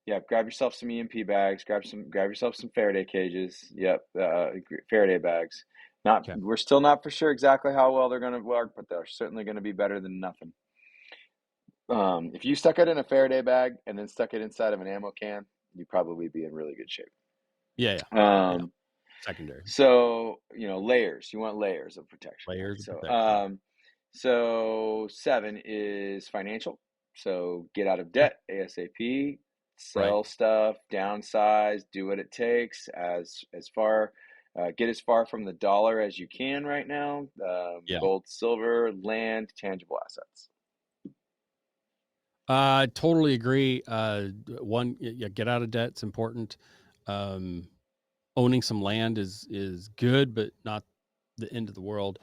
[SPEAKER 1] Yeah, grab yourself some EMP bags. Grab yourself some Faraday cages. Yep, Faraday bags. Not,
[SPEAKER 2] Okay.
[SPEAKER 1] we're still not for sure exactly how well they're going to work, but they're certainly going to be better than nothing. If you stuck it in a Faraday bag and then stuck it inside of an ammo can, you'd probably be in really good shape.
[SPEAKER 2] Yeah. Yeah.
[SPEAKER 1] Um,
[SPEAKER 2] Secondary
[SPEAKER 1] so layers. You want layers of protection, right?
[SPEAKER 2] layers of
[SPEAKER 1] So,
[SPEAKER 2] protection.
[SPEAKER 1] so 7 is financial. So get out of
[SPEAKER 2] Okay.
[SPEAKER 1] debt ASAP.
[SPEAKER 2] Right.
[SPEAKER 1] Sell stuff, downsize, do what it takes. Get as far from the dollar as you can right now.
[SPEAKER 2] Yeah.
[SPEAKER 1] Gold, silver, land, tangible assets.
[SPEAKER 2] Totally agree. Get out of debt. It's important. Um, owning some land is good, but not the end of the world.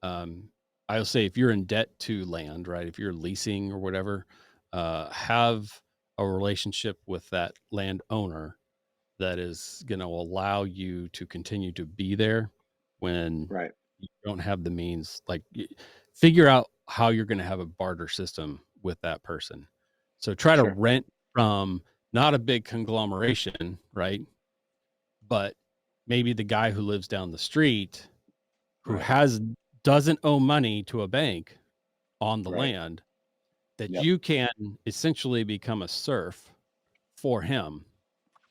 [SPEAKER 2] Um, I'll say if you're in debt to land, right? If you're leasing or whatever, have a relationship with that landowner that is going to allow you to continue to be there when
[SPEAKER 1] Right.
[SPEAKER 2] you don't have the means. Like, figure out how you're going to have a barter system with that person. So try to
[SPEAKER 1] Sure.
[SPEAKER 2] rent from not a big conglomeration, right? But maybe the guy who lives down the street who
[SPEAKER 1] Right.
[SPEAKER 2] doesn't owe money to a bank on the
[SPEAKER 1] Right.
[SPEAKER 2] land, that
[SPEAKER 1] Yep.
[SPEAKER 2] you can essentially become a serf for him,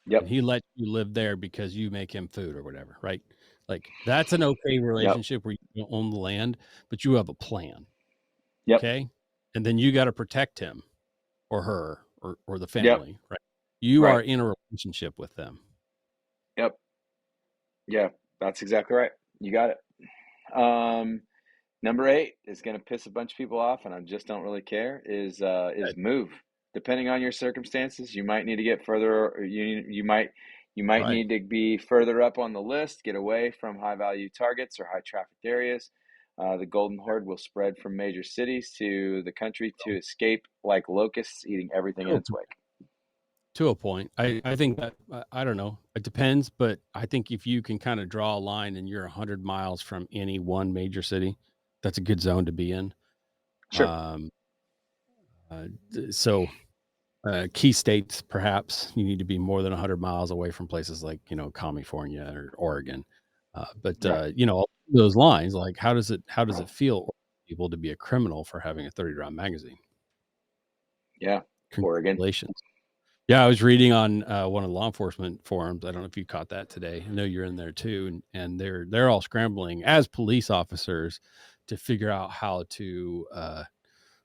[SPEAKER 2] and
[SPEAKER 1] Yep.
[SPEAKER 2] he lets you live there because you make him food or whatever, right? Like, that's an okay
[SPEAKER 1] Yep.
[SPEAKER 2] relationship where you don't own the land, but you have a plan,
[SPEAKER 1] Yep.
[SPEAKER 2] okay? And then you gotta protect him or her or the
[SPEAKER 1] Yep.
[SPEAKER 2] family, right? You
[SPEAKER 1] Right.
[SPEAKER 2] are in a relationship with them.
[SPEAKER 1] Yep. Yeah. That's exactly right. You got it. Number 8 is going to piss a bunch of people off, and I just don't really care. Is
[SPEAKER 2] Right.
[SPEAKER 1] move. Depending on your circumstances, you might need to get further. Or you might
[SPEAKER 2] Right.
[SPEAKER 1] need to be further up on the list. Get away from high value targets or high trafficked areas. The golden horde will spread from major cities to the country to escape like locusts, eating everything in
[SPEAKER 2] To
[SPEAKER 1] its wake.
[SPEAKER 2] to a point. I think that I don't know. It depends, but I think if you can kind of draw a line and you're 100 miles from any one major city, that's a good zone to be in.
[SPEAKER 1] Sure.
[SPEAKER 2] Um, so key states, perhaps you need to be more than 100 miles away from places like California or Oregon. But
[SPEAKER 1] Right.
[SPEAKER 2] those lines, like how does it feel for people to be a criminal for having a 30 round magazine?
[SPEAKER 1] Yeah. Oregon.
[SPEAKER 2] Congratulations. Yeah, I was reading on one of the law enforcement forums. I don't know if you caught that today. I know you're in there too, and they're all scrambling as police officers to figure out how to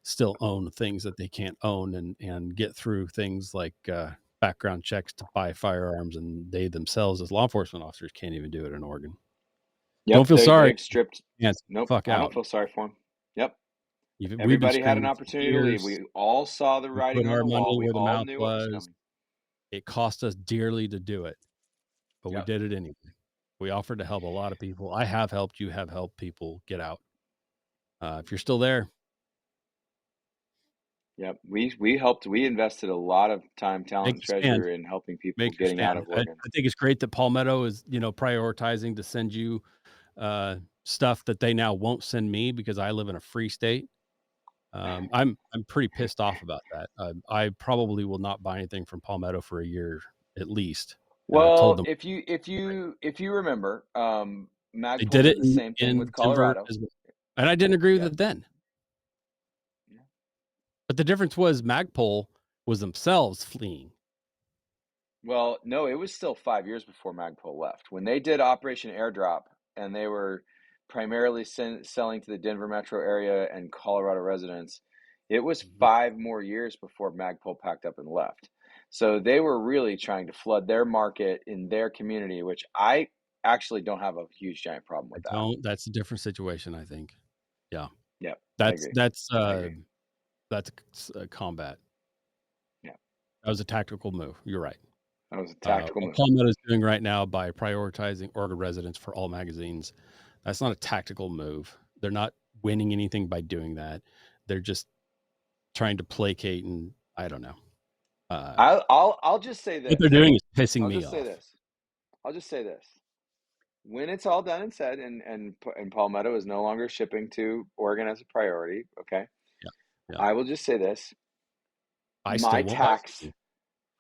[SPEAKER 2] still own things that they can't own and get through things like background checks to buy firearms, and they themselves as law enforcement officers can't even do it in Oregon. Don't
[SPEAKER 1] Yep.
[SPEAKER 2] feel sorry.
[SPEAKER 1] They've stripped.
[SPEAKER 2] Yeah,
[SPEAKER 1] Nope.
[SPEAKER 2] fuck
[SPEAKER 1] I don't
[SPEAKER 2] out.
[SPEAKER 1] feel sorry for them. Yep.
[SPEAKER 2] We've been
[SPEAKER 1] Everybody had an
[SPEAKER 2] screaming for
[SPEAKER 1] opportunity to leave.
[SPEAKER 2] years.
[SPEAKER 1] We all saw the
[SPEAKER 2] We put
[SPEAKER 1] writing on
[SPEAKER 2] our
[SPEAKER 1] the wall.
[SPEAKER 2] money
[SPEAKER 1] We
[SPEAKER 2] where the
[SPEAKER 1] all
[SPEAKER 2] mouth
[SPEAKER 1] knew what was
[SPEAKER 2] was.
[SPEAKER 1] coming.
[SPEAKER 2] It cost us dearly to do it, but we
[SPEAKER 1] Yep.
[SPEAKER 2] did it anyway. We offered to help a lot of people. I have helped. You have helped people get out. If you're still there,
[SPEAKER 1] Yep. We helped. We invested a lot of time, talent,
[SPEAKER 2] make
[SPEAKER 1] and
[SPEAKER 2] the stand.
[SPEAKER 1] treasure in helping people
[SPEAKER 2] Make your
[SPEAKER 1] getting out
[SPEAKER 2] stand.
[SPEAKER 1] of
[SPEAKER 2] I
[SPEAKER 1] Oregon.
[SPEAKER 2] think it's great that Palmetto is, prioritizing to send you stuff that they now won't send me because I live in a free state. I'm pretty pissed off about that. I probably will not buy anything from Palmetto for a year at least, and I've told
[SPEAKER 1] Well,
[SPEAKER 2] them
[SPEAKER 1] if you remember,
[SPEAKER 2] they
[SPEAKER 1] Magpul
[SPEAKER 2] did it
[SPEAKER 1] did the same thing with
[SPEAKER 2] in Denver
[SPEAKER 1] Colorado.
[SPEAKER 2] as well, and I didn't agree with
[SPEAKER 1] Yep.
[SPEAKER 2] it then.
[SPEAKER 1] Yeah.
[SPEAKER 2] But the difference was Magpul was themselves fleeing.
[SPEAKER 1] Well, no, it was still 5 years before Magpul left. When they did Operation Airdrop, and they were primarily selling to the Denver metro area and Colorado residents, it was
[SPEAKER 2] Mhm.
[SPEAKER 1] 5 more years before Magpul packed up and left. So they were really trying to flood their market in their community, which I actually don't have a huge giant problem
[SPEAKER 2] I
[SPEAKER 1] with that.
[SPEAKER 2] don't. That's a different situation, I think. Yeah.
[SPEAKER 1] Yep, I
[SPEAKER 2] That's
[SPEAKER 1] agree.
[SPEAKER 2] that's,
[SPEAKER 1] I
[SPEAKER 2] uh
[SPEAKER 1] agree.
[SPEAKER 2] that's combat.
[SPEAKER 1] Yeah,
[SPEAKER 2] That was a tactical move. You're right.
[SPEAKER 1] that was a tactical
[SPEAKER 2] What
[SPEAKER 1] move.
[SPEAKER 2] Palmetto is doing right now by prioritizing Oregon residents for all magazines, that's not a tactical move. They're not winning anything by doing that. They're just trying to placate, and I don't know. Uh,
[SPEAKER 1] I'll just say
[SPEAKER 2] what they're
[SPEAKER 1] this.
[SPEAKER 2] doing is pissing
[SPEAKER 1] I'll
[SPEAKER 2] me
[SPEAKER 1] just say
[SPEAKER 2] off.
[SPEAKER 1] this. I'll just say this. When it's all done and said, and Palmetto is no longer shipping to Oregon as a priority, okay,
[SPEAKER 2] Yeah. Yeah.
[SPEAKER 1] I will just say this:
[SPEAKER 2] I
[SPEAKER 1] my
[SPEAKER 2] still won't buy
[SPEAKER 1] tax,
[SPEAKER 2] something.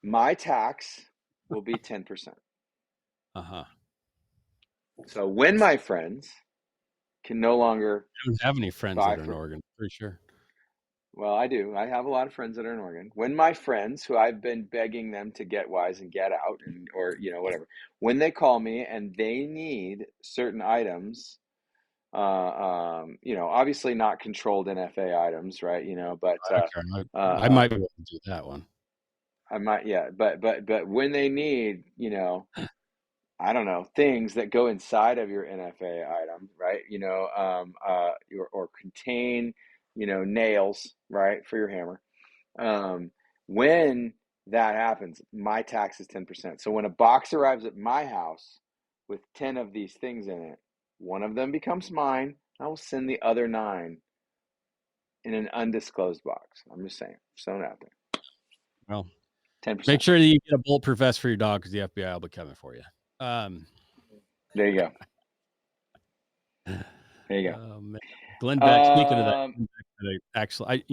[SPEAKER 1] my tax will be 10%.
[SPEAKER 2] Uh-huh.
[SPEAKER 1] So when my friends can no longer
[SPEAKER 2] I don't have any friends
[SPEAKER 1] buy
[SPEAKER 2] that are in
[SPEAKER 1] for,
[SPEAKER 2] Oregon, pretty sure.
[SPEAKER 1] well, I do. I have a lot of friends that are in Oregon. When my friends, who I've been begging them to get wise and get out, and or whatever, when they call me and they need certain items, obviously not controlled NFA items, right? But
[SPEAKER 2] I don't care. I
[SPEAKER 1] uh,
[SPEAKER 2] might be able to do that one.
[SPEAKER 1] I might, yeah, but when they need, I don't know, things that go inside of your NFA item, right? Or contain, nails, right, for your hammer. Um, when that happens, my tax is 10%. So when a box arrives at my house with 10 of these things in it, one of them becomes mine. I will send the other nine in an undisclosed box. I'm just saying, throwing it out there.
[SPEAKER 2] Well, make
[SPEAKER 1] 10%.
[SPEAKER 2] sure that you get a bulletproof vest for your dog because the FBI will be coming for you.
[SPEAKER 1] There you go. There you
[SPEAKER 2] Man. Glenn
[SPEAKER 1] go.
[SPEAKER 2] Beck, speaking of that, Glenn Beck actually,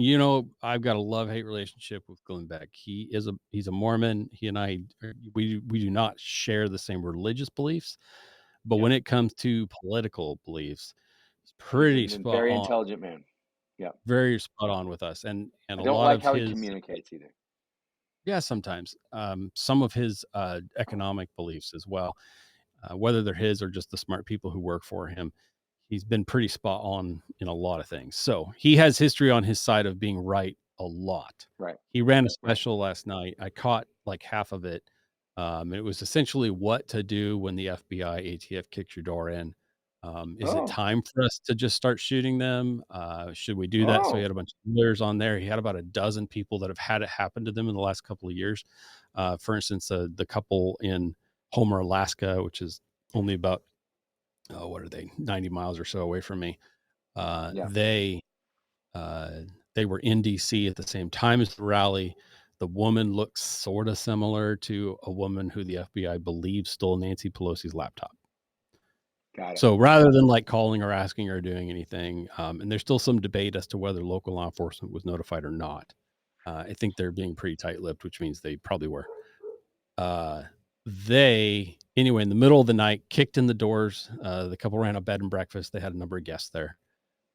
[SPEAKER 2] I've got a love-hate relationship with Glenn Beck. He's a Mormon. He and I, we do not share the same religious beliefs, but
[SPEAKER 1] Yep.
[SPEAKER 2] when it comes to political beliefs, he's
[SPEAKER 1] He's
[SPEAKER 2] pretty
[SPEAKER 1] a
[SPEAKER 2] spot
[SPEAKER 1] very
[SPEAKER 2] on,
[SPEAKER 1] intelligent man. Yep.
[SPEAKER 2] very spot on with us. And
[SPEAKER 1] I
[SPEAKER 2] a
[SPEAKER 1] don't
[SPEAKER 2] lot
[SPEAKER 1] like
[SPEAKER 2] of
[SPEAKER 1] how he
[SPEAKER 2] his,
[SPEAKER 1] communicates either.
[SPEAKER 2] yeah, sometimes, some of his economic beliefs as well. whether they're his or just the smart people who work for him. He's been pretty spot on in a lot of things. So he has history on his side of being right a lot.
[SPEAKER 1] Right.
[SPEAKER 2] He ran a
[SPEAKER 1] Right.
[SPEAKER 2] special last night. I caught like half of it. It was essentially what to do when the FBI ATF kicks your door in. Is it
[SPEAKER 1] Oh.
[SPEAKER 2] time for us to just start shooting them? Should we do that? So he
[SPEAKER 1] Oh.
[SPEAKER 2] had a bunch of lawyers on there. He had about a dozen people that have had it happen to them in the last couple of years. For instance, the couple in Homer, Alaska, which is only about, what are they, 90 miles or so away from me.
[SPEAKER 1] Yeah.
[SPEAKER 2] They were in DC at the same time as the rally. The woman looks sort of similar to a woman who the FBI believes stole Nancy Pelosi's laptop.
[SPEAKER 1] Got it.
[SPEAKER 2] So rather than like calling or asking or doing anything, and there's still some debate as to whether local law enforcement was notified or not. I think they're being pretty tight-lipped, which means they probably were. Anyway, in the middle of the night, kicked in the doors. The couple ran a bed and breakfast. They had a number of guests there.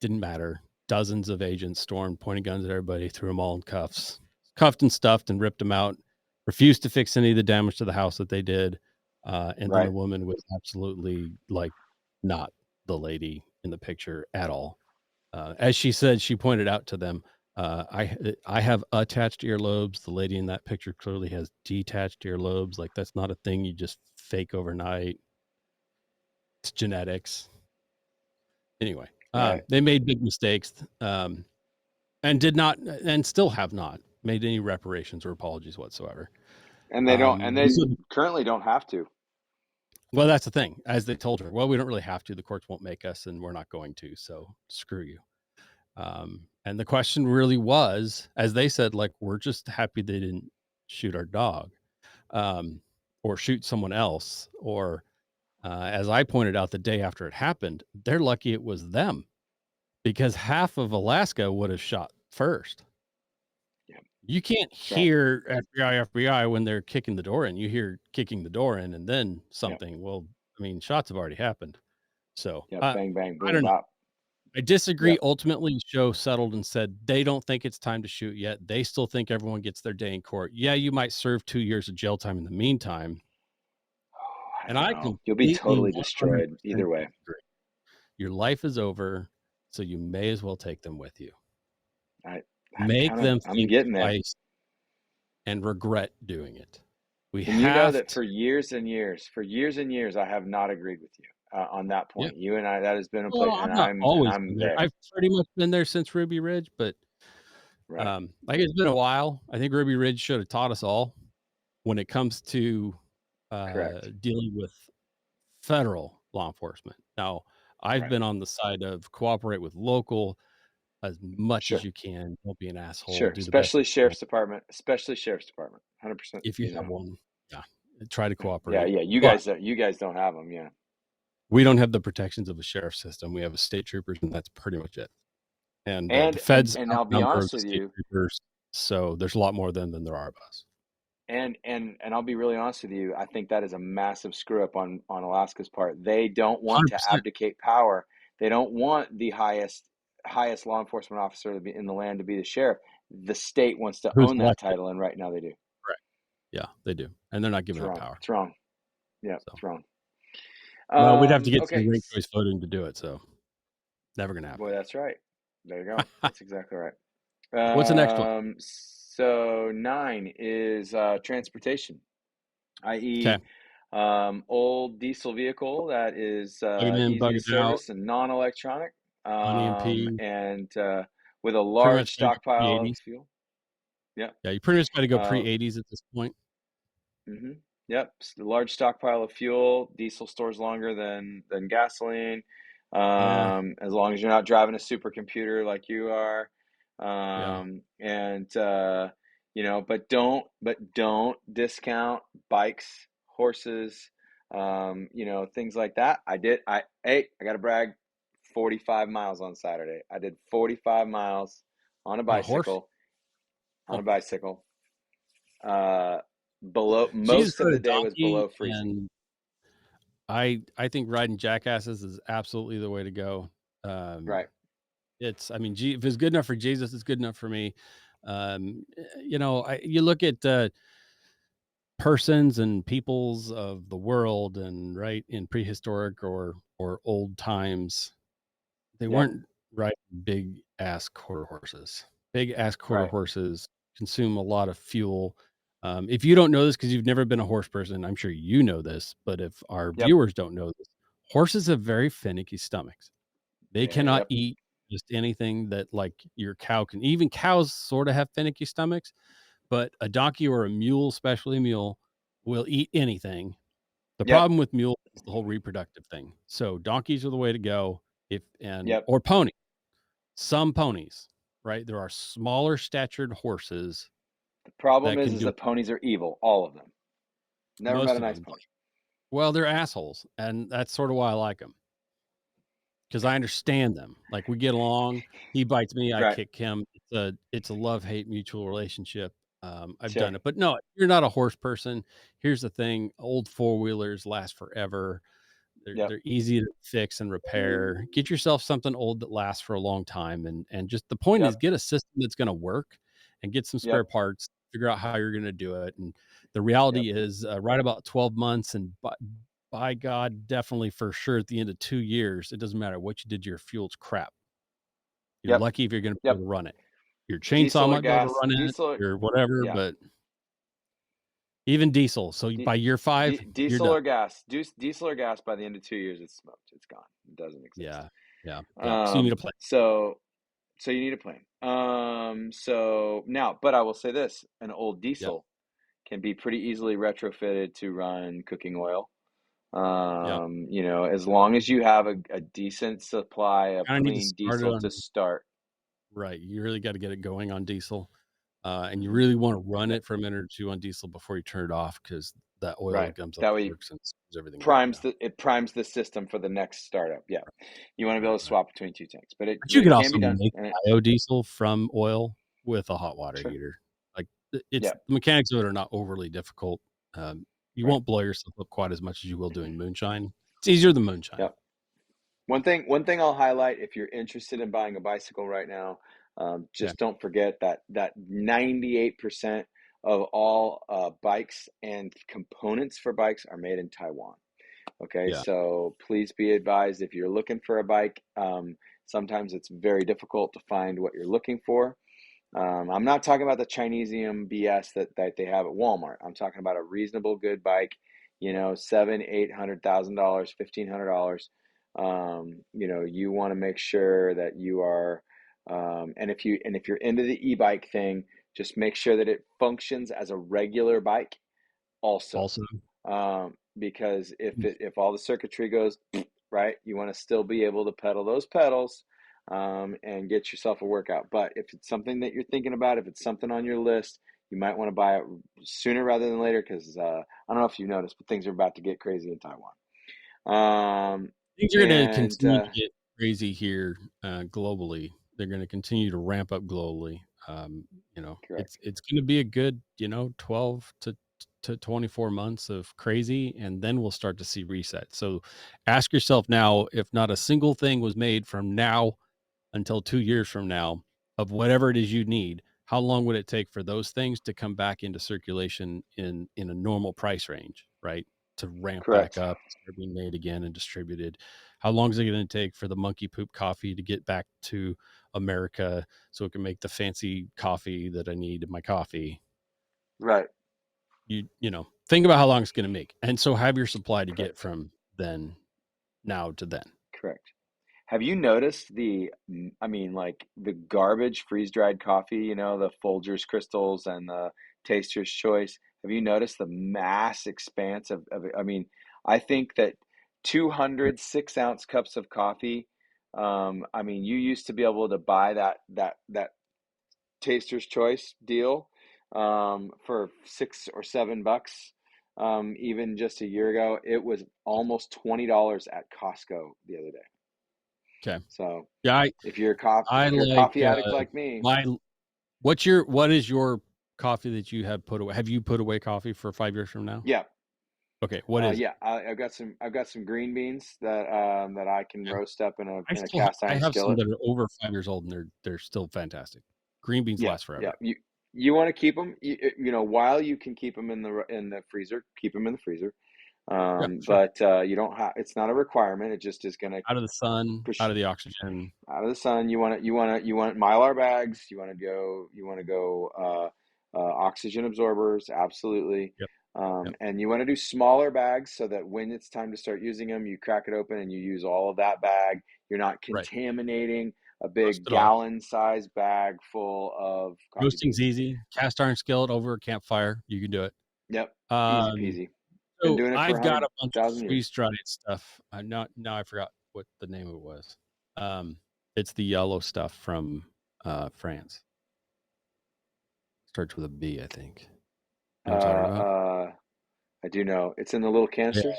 [SPEAKER 2] Didn't matter. Dozens of agents stormed, pointing guns at everybody, threw them all in cuffed and stuffed, and ripped them out. Refused to fix any of the damage to the house that they did. And then the woman was absolutely like not the lady in the picture at all. As she said, she pointed out to them, I have attached earlobes. The lady in that picture clearly has detached earlobes. Like, that's not a thing you just fake overnight. It's genetics. Anyway, they made big mistakes, and still have not made any reparations or apologies whatsoever.
[SPEAKER 1] And they don't, and they currently don't have to.
[SPEAKER 2] Well, that's the thing. As they told her, well, we don't really have to. The courts won't make us, and we're not going to. So screw you. And the question really was, as they said, like, we're just happy they didn't shoot our dog, or shoot someone else, or as I pointed out the day after it happened, they're lucky it was them, because half of Alaska would have shot first.
[SPEAKER 1] Yeah.
[SPEAKER 2] You can't hear FBI when they're kicking the door in. You hear kicking the door in and then something. Yep. Well, I mean, shots have already happened. So
[SPEAKER 1] bang, bang, boom,
[SPEAKER 2] I don't know.
[SPEAKER 1] bop.
[SPEAKER 2] I disagree. Yep. Ultimately, the show settled and said they don't think it's time to shoot yet. They still think everyone gets their day in court. Yeah, you might serve 2 years of jail time in the meantime.
[SPEAKER 1] You'll be totally destroyed either way.
[SPEAKER 2] Agree. Your life is over, so you may as well take them with you. Make them think twice and regret doing it.
[SPEAKER 1] You know that for years and years, I have not agreed with you on that point. Yeah. You and I, that has been a place, and I'm there.
[SPEAKER 2] I've pretty much been there since Ruby Ridge, but like, it's been a while. I think Ruby Ridge should have taught us all when it comes to dealing with federal law enforcement. Now, I've been on the side of cooperate with local as much as you can. Don't be an asshole.
[SPEAKER 1] Sure, especially sheriff's department. 100%.
[SPEAKER 2] If you have one, try to cooperate.
[SPEAKER 1] Yeah. You guys don't have them. Yeah,
[SPEAKER 2] we don't have the protections of a sheriff system. We have a state troopers, and that's pretty much it. And the feds,
[SPEAKER 1] and I'll be honest with you,
[SPEAKER 2] troopers, so there's a lot more than there are of us.
[SPEAKER 1] And I'll be really honest with you. I think that is a massive screw up on Alaska's part. They don't want 100%. To abdicate power. They don't want the highest law enforcement officer to be in the land to be the sheriff. The state wants to own that title, and right now they do.
[SPEAKER 2] Right. Yeah, they do, and they're not giving that power.
[SPEAKER 1] It's wrong. Yeah, it's wrong.
[SPEAKER 2] Well, we'd have to get some ranked choice voting to do it, so never gonna happen.
[SPEAKER 1] Boy, that's right. There you go. That's exactly right.
[SPEAKER 2] What's the next one?
[SPEAKER 1] So 9 is transportation, i.e., old diesel vehicle that is easy to service and non-electronic, and with a large stockpile of fuel. Yeah.
[SPEAKER 2] Yeah, you pretty much got to go pre-80s at this point.
[SPEAKER 1] Mm-hmm. Yep. A large stockpile of fuel. Diesel stores longer than gasoline. As long as you're not driving a supercomputer like you are. And but don't discount bikes, horses, things like that. I gotta brag, 45 miles on Saturday. I did 45 miles on a bicycle. Below most of the day was below freezing.
[SPEAKER 2] I think riding jackasses is absolutely the way to go.
[SPEAKER 1] Right.
[SPEAKER 2] If it's good enough for Jesus, it's good enough for me. You look at persons and peoples of the world, and right in prehistoric or old times, they
[SPEAKER 1] Yep.
[SPEAKER 2] weren't riding big ass quarter horses. Big ass quarter
[SPEAKER 1] Right.
[SPEAKER 2] horses consume a lot of fuel. If you don't know this because you've never been a horse person, I'm sure you know this, but if our
[SPEAKER 1] Yep.
[SPEAKER 2] viewers don't know this, horses have very finicky stomachs. They cannot
[SPEAKER 1] Yep.
[SPEAKER 2] eat just anything that like your cow can. Even cows sort of have finicky stomachs, but a donkey or a mule, especially a mule, will eat anything. The
[SPEAKER 1] Yep.
[SPEAKER 2] problem with mule is the whole reproductive thing. So donkeys are the way to go. If and
[SPEAKER 1] Yep.
[SPEAKER 2] or pony. Some ponies, right? There are smaller statured horses
[SPEAKER 1] The problem
[SPEAKER 2] that can
[SPEAKER 1] is
[SPEAKER 2] do
[SPEAKER 1] that ponies are evil, all of them. Never met
[SPEAKER 2] most
[SPEAKER 1] a
[SPEAKER 2] of
[SPEAKER 1] nice
[SPEAKER 2] them.
[SPEAKER 1] pony.
[SPEAKER 2] Well, they're assholes, and that's sort of why I like them because I understand them. Like we get along. He bites me, I
[SPEAKER 1] Right.
[SPEAKER 2] kick him. It's a love hate mutual relationship. I've
[SPEAKER 1] Sure.
[SPEAKER 2] done it, but no, you're not a horse person. Here's the thing: old four wheelers last forever.
[SPEAKER 1] Yep.
[SPEAKER 2] They're easy to fix and repair. Get yourself something old that lasts for a long time, and just the point is
[SPEAKER 1] Yep.
[SPEAKER 2] get a system that's going to work, and get some spare
[SPEAKER 1] Yep.
[SPEAKER 2] parts. Figure out how you're going to do it, and the
[SPEAKER 1] Yep.
[SPEAKER 2] reality is, right about 12 months, and by God, definitely for sure at the end of 2 years, it doesn't matter what you did to your fuel, it's crap. You're
[SPEAKER 1] Yep.
[SPEAKER 2] lucky if you're going to be
[SPEAKER 1] Yep.
[SPEAKER 2] able to run it. Your chainsaw
[SPEAKER 1] Diesel or
[SPEAKER 2] might be able to
[SPEAKER 1] gas.
[SPEAKER 2] run it,
[SPEAKER 1] Diesel.
[SPEAKER 2] or whatever,
[SPEAKER 1] Yeah.
[SPEAKER 2] but even diesel. So
[SPEAKER 1] D-
[SPEAKER 2] by year 5, you're
[SPEAKER 1] diesel
[SPEAKER 2] done.
[SPEAKER 1] or gas. Diesel or gas. By the end of 2 years, it's smoked. It's gone. It doesn't exist.
[SPEAKER 2] Yeah, yeah, yeah. So you need a plan.
[SPEAKER 1] So you need a plan. So now, but I will say this: an old
[SPEAKER 2] Yep,
[SPEAKER 1] diesel can be pretty easily retrofitted to run cooking oil.
[SPEAKER 2] yep.
[SPEAKER 1] As long as you have a decent supply of
[SPEAKER 2] Kinda need to
[SPEAKER 1] clean
[SPEAKER 2] start it
[SPEAKER 1] diesel
[SPEAKER 2] on
[SPEAKER 1] to start.
[SPEAKER 2] right, you really gotta get it going on diesel, and you
[SPEAKER 1] Hmm.
[SPEAKER 2] really wanna run
[SPEAKER 1] Yep.
[SPEAKER 2] it for a minute or 2 on diesel before you turn it off because that oil
[SPEAKER 1] Right.
[SPEAKER 2] gums up
[SPEAKER 1] That
[SPEAKER 2] the
[SPEAKER 1] way,
[SPEAKER 2] works and screws everything up,
[SPEAKER 1] primes
[SPEAKER 2] yeah.
[SPEAKER 1] it primes the system for the next startup. Yeah, you want to be
[SPEAKER 2] Right,
[SPEAKER 1] able to
[SPEAKER 2] right.
[SPEAKER 1] swap between two tanks, but it
[SPEAKER 2] But
[SPEAKER 1] but
[SPEAKER 2] you could
[SPEAKER 1] it can be
[SPEAKER 2] also
[SPEAKER 1] done.
[SPEAKER 2] make
[SPEAKER 1] And
[SPEAKER 2] biodiesel from oil with a hot water
[SPEAKER 1] sure.
[SPEAKER 2] heater. Like, it's
[SPEAKER 1] Yeah.
[SPEAKER 2] the mechanics of it are not overly difficult. You
[SPEAKER 1] Right.
[SPEAKER 2] won't blow yourself up quite as much as you will doing moonshine. It's easier than moonshine.
[SPEAKER 1] Yep. One thing I'll highlight if you're interested in buying a bicycle right now,
[SPEAKER 2] Yeah,
[SPEAKER 1] just don't forget that 98% of all bikes and components for bikes are made in Taiwan. Okay,
[SPEAKER 2] yeah.
[SPEAKER 1] so please be advised if you're looking for a bike, sometimes it's very difficult to find what you're looking for. I'm not talking about the Chinesium BS that they have at Walmart. I'm talking about a reasonable good bike, seven, $800,000, $1,500. You want to make sure that you are, and if you're into the e-bike thing, just make sure that it functions as a regular bike also,
[SPEAKER 2] Also,
[SPEAKER 1] because if all the circuitry goes right, you want to still be able to pedal those pedals, and get yourself a workout. But if it's something that you're thinking about, if it's something on your list, you might want to buy it sooner rather than later because I don't know if you noticed, but things are about to get crazy in Taiwan.
[SPEAKER 2] things are gonna
[SPEAKER 1] And
[SPEAKER 2] continue to get crazy here, globally. They're gonna continue to ramp up globally.
[SPEAKER 1] correct,
[SPEAKER 2] It's gonna be a good, 12 to 24 months of crazy, and then we'll start to see reset. So ask yourself now if not a single thing was made from now until 2 years from now of whatever it is you need, how long would it take for those things to come back into circulation in a normal price range, right? To ramp back
[SPEAKER 1] correct,
[SPEAKER 2] up, start being made again and distributed. How long is it going to take for the monkey poop coffee to get back to America so it can make the fancy coffee that I need in my coffee?
[SPEAKER 1] right,
[SPEAKER 2] Think about how long it's going to make, and so have your supply to get
[SPEAKER 1] correct,
[SPEAKER 2] from then now to then.
[SPEAKER 1] correct. Have you noticed I mean, like the garbage freeze dried coffee, the Folgers crystals and the Taster's Choice? Have you noticed the mass expanse I mean, I think that 200 6-ounce cups of coffee. I mean, you used to be able to buy that Taster's Choice deal, for $6 or $7. Even just a year ago, it was almost $20 at Costco the other day.
[SPEAKER 2] Okay.
[SPEAKER 1] So
[SPEAKER 2] Yeah,
[SPEAKER 1] if you're a
[SPEAKER 2] I
[SPEAKER 1] if you're a coffee
[SPEAKER 2] like
[SPEAKER 1] addict like me,
[SPEAKER 2] my what is your coffee that you have put away? Have you put away coffee for 5 years from now?
[SPEAKER 1] yeah,
[SPEAKER 2] Okay, what is it?
[SPEAKER 1] yeah, I've got some green beans that I can
[SPEAKER 2] Okay.
[SPEAKER 1] roast up in a
[SPEAKER 2] I
[SPEAKER 1] cast
[SPEAKER 2] I
[SPEAKER 1] iron
[SPEAKER 2] have some
[SPEAKER 1] skillet.
[SPEAKER 2] that are over 5 years old and they're still fantastic. Green beans
[SPEAKER 1] Yeah,
[SPEAKER 2] last
[SPEAKER 1] yeah.
[SPEAKER 2] forever.
[SPEAKER 1] you want to keep them, while you can keep them in the freezer, keep them in the freezer.
[SPEAKER 2] Yeah, sure.
[SPEAKER 1] But you don't have. It's not a requirement. It just is going to
[SPEAKER 2] Out of the sun,
[SPEAKER 1] push
[SPEAKER 2] out of the oxygen.
[SPEAKER 1] out of the sun. You want Mylar bags. You want to go oxygen absorbers. Absolutely.
[SPEAKER 2] Yep, yep.
[SPEAKER 1] And you want to do smaller bags so that when it's time to start using them, you crack it open and you use all of that bag. You're not
[SPEAKER 2] Right.
[SPEAKER 1] contaminating a
[SPEAKER 2] Roast
[SPEAKER 1] big
[SPEAKER 2] it all.
[SPEAKER 1] gallon-sized bag full of coffee
[SPEAKER 2] Roasting's
[SPEAKER 1] beans.
[SPEAKER 2] easy. Cast iron skillet over a campfire. You can do it.
[SPEAKER 1] Yep, easy
[SPEAKER 2] Um,
[SPEAKER 1] peasy. Been
[SPEAKER 2] so
[SPEAKER 1] doing it for
[SPEAKER 2] I've got a bunch of
[SPEAKER 1] 100,000 years.
[SPEAKER 2] freeze dried stuff. Now I forgot what the name of it was. It's the yellow stuff from France. Starts with a B, I think. You know what I'm talking about?
[SPEAKER 1] I do know it's in the little
[SPEAKER 2] Yeah.
[SPEAKER 1] canisters.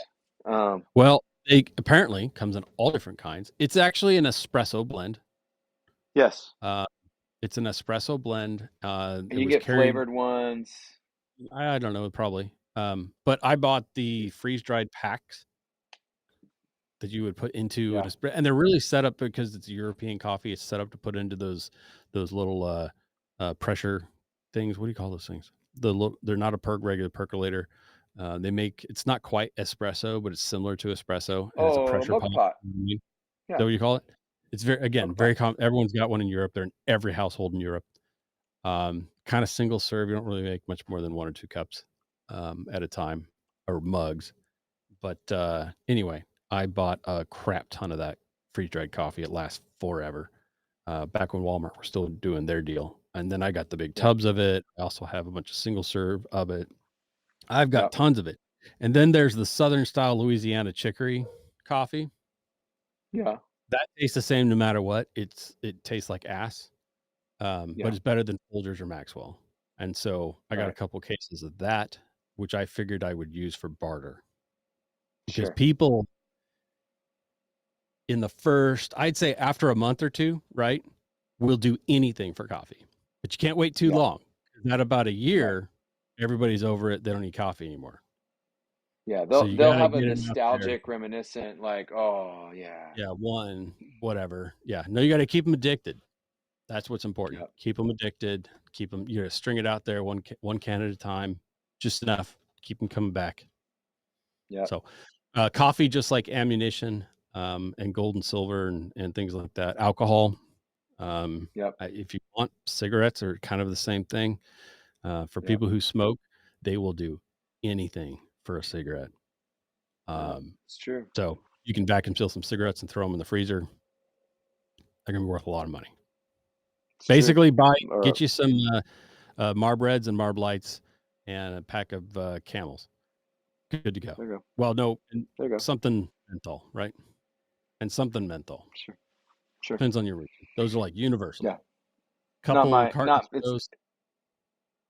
[SPEAKER 2] Well, they apparently comes in all different kinds. It's actually an espresso blend.
[SPEAKER 1] Yes,
[SPEAKER 2] It's an espresso blend.
[SPEAKER 1] and
[SPEAKER 2] It
[SPEAKER 1] you
[SPEAKER 2] was
[SPEAKER 1] get
[SPEAKER 2] carried.
[SPEAKER 1] flavored ones.
[SPEAKER 2] I don't know, probably. But I bought the freeze dried packs that you would put into
[SPEAKER 1] Yeah.
[SPEAKER 2] an espresso, and they're really set up because it's European coffee. It's set up to put into those little pressure things. What do you call those things? They're not a regular percolator. It's not quite espresso, but it's similar to espresso, and it's a
[SPEAKER 1] Oh, a
[SPEAKER 2] pressure
[SPEAKER 1] mocha
[SPEAKER 2] pot.
[SPEAKER 1] pot.
[SPEAKER 2] You know what I mean? Is
[SPEAKER 1] Yeah,
[SPEAKER 2] that what you call it? It's
[SPEAKER 1] mocha
[SPEAKER 2] very
[SPEAKER 1] pot.
[SPEAKER 2] common. Everyone's got one in Europe. They're in every household in Europe. Kind of single serve. You don't really make much more than 1 or 2 cups at a time, or mugs. But anyway, I bought a crap ton of that freeze dried coffee. It lasts forever. Back when Walmart were still doing their deal, and then I got the big
[SPEAKER 1] Yeah,
[SPEAKER 2] tubs of it. I also have a bunch of single serve of it. I've
[SPEAKER 1] yeah,
[SPEAKER 2] got tons of it. And then there's the Southern style Louisiana chicory coffee.
[SPEAKER 1] yeah,
[SPEAKER 2] That tastes the same no matter what. It tastes like ass, but
[SPEAKER 1] yeah.
[SPEAKER 2] it's better than Folgers or Maxwell. And so I got a
[SPEAKER 1] Right.
[SPEAKER 2] couple cases of that, which I figured I would use for barter, because
[SPEAKER 1] Sure.
[SPEAKER 2] people in the first, I'd say after a month or two, right, will do anything for coffee. But you can't wait too
[SPEAKER 1] Yeah.
[SPEAKER 2] long. Not about a
[SPEAKER 1] Right.
[SPEAKER 2] year, everybody's over it. They don't need coffee anymore.
[SPEAKER 1] Yeah.
[SPEAKER 2] So
[SPEAKER 1] They'll
[SPEAKER 2] you
[SPEAKER 1] they'll
[SPEAKER 2] got to
[SPEAKER 1] have a
[SPEAKER 2] get it out there.
[SPEAKER 1] nostalgic, reminiscent, like, oh yeah.
[SPEAKER 2] Yeah, whatever. Yeah, no, you got to keep them addicted. That's what's important.
[SPEAKER 1] Yep.
[SPEAKER 2] Keep them addicted. Keep them. You know, string it out there one can at a time, just enough. Keep them coming back.
[SPEAKER 1] Yep.
[SPEAKER 2] So, coffee, just like ammunition, and gold and silver and things like that. Alcohol.
[SPEAKER 1] Yep.
[SPEAKER 2] If you want, cigarettes are kind of the same thing. For
[SPEAKER 1] Yep.
[SPEAKER 2] people who smoke, they will do anything for a cigarette.
[SPEAKER 1] Yep. It's true.
[SPEAKER 2] So you can vacuum seal some cigarettes and throw them in the freezer. They're gonna be worth a lot of money.
[SPEAKER 1] It's true.
[SPEAKER 2] Basically,
[SPEAKER 1] Or
[SPEAKER 2] get you some Marb Reds and Marb Lights and a pack of Camels. Good to go.
[SPEAKER 1] there you go.
[SPEAKER 2] Well, no,
[SPEAKER 1] There you go.
[SPEAKER 2] something menthol, right? And something menthol.
[SPEAKER 1] Sure. Sure.
[SPEAKER 2] Depends on your region. Those are like universal.
[SPEAKER 1] Yeah.
[SPEAKER 2] Couple cartons of those.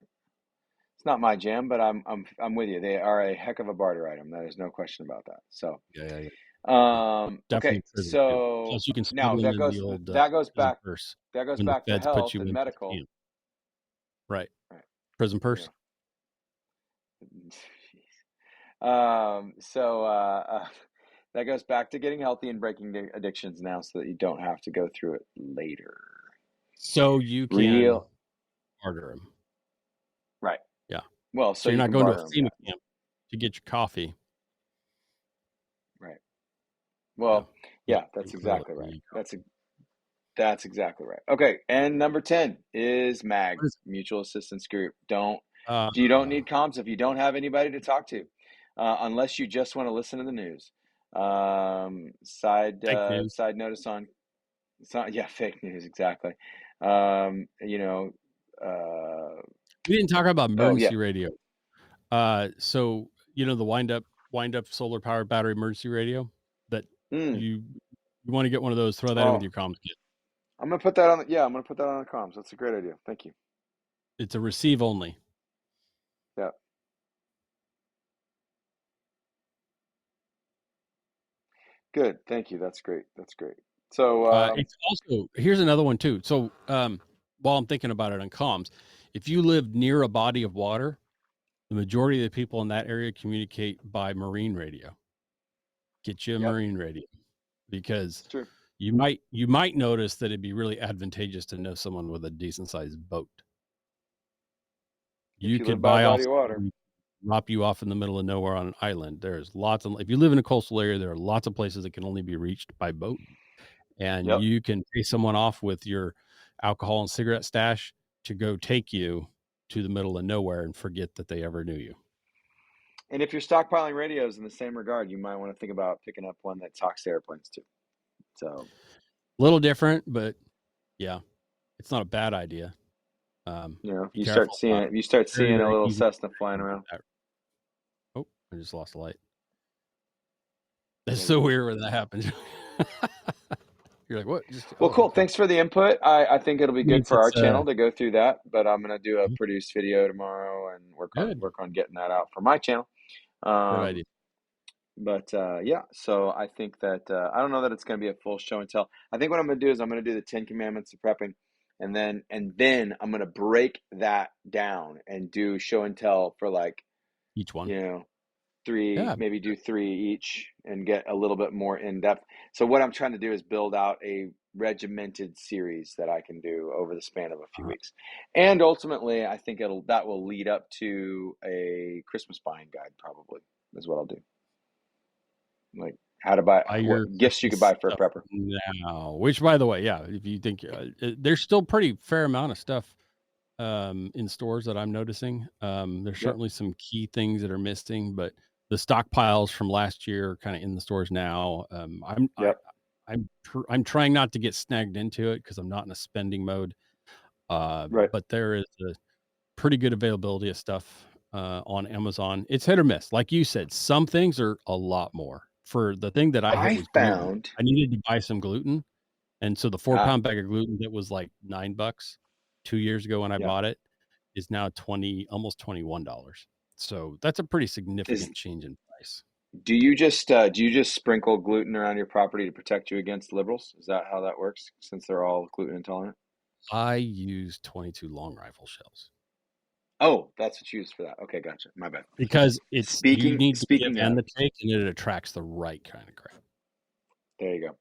[SPEAKER 1] It's not my jam, but I'm with you. They are a heck of a barter item. That is no question about that. So,
[SPEAKER 2] Yeah.
[SPEAKER 1] okay.
[SPEAKER 2] Definitely prison too.
[SPEAKER 1] So
[SPEAKER 2] Plus, you can
[SPEAKER 1] now
[SPEAKER 2] smuggle them in the old
[SPEAKER 1] that goes
[SPEAKER 2] prison
[SPEAKER 1] back
[SPEAKER 2] purse
[SPEAKER 1] that goes
[SPEAKER 2] when the
[SPEAKER 1] back to
[SPEAKER 2] feds put
[SPEAKER 1] health
[SPEAKER 2] you
[SPEAKER 1] and
[SPEAKER 2] into the
[SPEAKER 1] medical.
[SPEAKER 2] camp. Right.
[SPEAKER 1] Right.
[SPEAKER 2] Prison purse.
[SPEAKER 1] So that goes back to getting healthy and breaking addictions now, so that you don't have to go through it later.
[SPEAKER 2] So you can
[SPEAKER 1] Real.
[SPEAKER 2] barter them.
[SPEAKER 1] Right.
[SPEAKER 2] Yeah.
[SPEAKER 1] Well,
[SPEAKER 2] So
[SPEAKER 1] so
[SPEAKER 2] you're
[SPEAKER 1] you
[SPEAKER 2] not
[SPEAKER 1] can
[SPEAKER 2] going to a
[SPEAKER 1] barter them.
[SPEAKER 2] FEMA
[SPEAKER 1] Yeah.
[SPEAKER 2] camp to get your coffee.
[SPEAKER 1] Right. Well, yeah, that's
[SPEAKER 2] You
[SPEAKER 1] exactly
[SPEAKER 2] really
[SPEAKER 1] right. That's exactly right. Okay, and number 10 is MAG,
[SPEAKER 2] What is
[SPEAKER 1] Mutual Assistance Group.
[SPEAKER 2] it?
[SPEAKER 1] You don't need comms if you don't have anybody to talk to, unless you just want to listen to the news.
[SPEAKER 2] Fake news.
[SPEAKER 1] Side notice on, fake news, exactly. You know,
[SPEAKER 2] We didn't talk about
[SPEAKER 1] oh
[SPEAKER 2] emergency
[SPEAKER 1] yeah,
[SPEAKER 2] radio. So you know the wind up solar powered battery emergency radio that
[SPEAKER 1] mm.
[SPEAKER 2] you want to get one of those. Throw that in with
[SPEAKER 1] Oh,
[SPEAKER 2] your comms kit.
[SPEAKER 1] I'm gonna put that on. I'm gonna put that on the comms. That's a great idea. Thank you.
[SPEAKER 2] It's a receive only.
[SPEAKER 1] Yeah. Good. Thank you. That's great. That's great. So,
[SPEAKER 2] It's also, here's another one too. So while I'm thinking about it on comms, if you live near a body of water, the majority of the people in that area communicate by marine radio. Get you a
[SPEAKER 1] yep,
[SPEAKER 2] marine radio, because
[SPEAKER 1] it's true.
[SPEAKER 2] you might notice that it'd be really advantageous to know someone with a decent sized boat.
[SPEAKER 1] If
[SPEAKER 2] You
[SPEAKER 1] you
[SPEAKER 2] could
[SPEAKER 1] live by a
[SPEAKER 2] buy off
[SPEAKER 1] body of water.
[SPEAKER 2] somebody, drop you off in the middle of nowhere on an island. There's lots of if you live in a coastal area, there are lots of places that can only be reached by boat, and
[SPEAKER 1] Yep.
[SPEAKER 2] you can pay someone off with your alcohol and cigarette stash to go take you to the middle of nowhere and forget that they ever knew you.
[SPEAKER 1] And if you're stockpiling radios in the same regard, you might want to think about picking up one that talks to airplanes too. So
[SPEAKER 2] A little different, but yeah, it's not a bad idea.
[SPEAKER 1] if
[SPEAKER 2] Be
[SPEAKER 1] you start
[SPEAKER 2] careful.
[SPEAKER 1] seeing
[SPEAKER 2] Very,
[SPEAKER 1] a
[SPEAKER 2] very
[SPEAKER 1] little
[SPEAKER 2] easy.
[SPEAKER 1] Cessna flying around.
[SPEAKER 2] Oh, I just lost a light. That's
[SPEAKER 1] Yeah,
[SPEAKER 2] so weird when that happens. You're like, what?
[SPEAKER 1] well, cool.
[SPEAKER 2] Okay.
[SPEAKER 1] Thanks for the input. I think it'll be good
[SPEAKER 2] Means
[SPEAKER 1] for our
[SPEAKER 2] it's
[SPEAKER 1] channel to go through that, but I'm gonna do a
[SPEAKER 2] Mhm.
[SPEAKER 1] produced video tomorrow and
[SPEAKER 2] Good.
[SPEAKER 1] work on getting that out for my channel.
[SPEAKER 2] Good idea.
[SPEAKER 1] But yeah, so I think that I don't know that it's going to be a full show and tell. I think what I'm going to do is I'm going to do the 10 commandments of prepping, and then I'm going to break that down and do show and tell for like,
[SPEAKER 2] Each one.
[SPEAKER 1] you know, three,
[SPEAKER 2] Yeah.
[SPEAKER 1] maybe do three each and get a little bit more in depth. So what I'm trying to do is build out a regimented series that I can do over the span of a few
[SPEAKER 2] Uh,
[SPEAKER 1] weeks. And ultimately, I think that will lead up to a Christmas buying guide, probably, is what I'll do. Like how to buy,
[SPEAKER 2] buy your
[SPEAKER 1] what gifts you could
[SPEAKER 2] Christmas
[SPEAKER 1] buy for a
[SPEAKER 2] stuff
[SPEAKER 1] prepper.
[SPEAKER 2] now. Which, by the way, yeah, if you think there's still pretty fair amount of stuff in stores that I'm noticing. There's
[SPEAKER 1] Yep,
[SPEAKER 2] certainly some key things that are missing, but the stockpiles from last year are kind of in the stores now.
[SPEAKER 1] yep,
[SPEAKER 2] I'm trying not to get snagged into it because I'm not in a spending mode.
[SPEAKER 1] right.
[SPEAKER 2] But there is a pretty good availability of stuff on Amazon. It's hit or miss. Like you said, some things are a lot more. For the thing that I hit
[SPEAKER 1] I
[SPEAKER 2] was gluten.
[SPEAKER 1] found,
[SPEAKER 2] I needed to buy some gluten. And so the 4 pound bag of gluten that was like $9 2 years ago when I
[SPEAKER 1] yeah.
[SPEAKER 2] bought it is now almost $21. So that's a pretty
[SPEAKER 1] Is
[SPEAKER 2] significant change in price.
[SPEAKER 1] do you just sprinkle gluten around your property to protect you against liberals? Is that how that works? Since they're all gluten intolerant.
[SPEAKER 2] I use 22 long rifle shells
[SPEAKER 1] Oh, that's what you use for that. Okay, gotcha. My bad.
[SPEAKER 2] because you need the give
[SPEAKER 1] Speaking
[SPEAKER 2] and
[SPEAKER 1] of,
[SPEAKER 2] the take, and it attracts the right kind of crap.
[SPEAKER 1] there you go.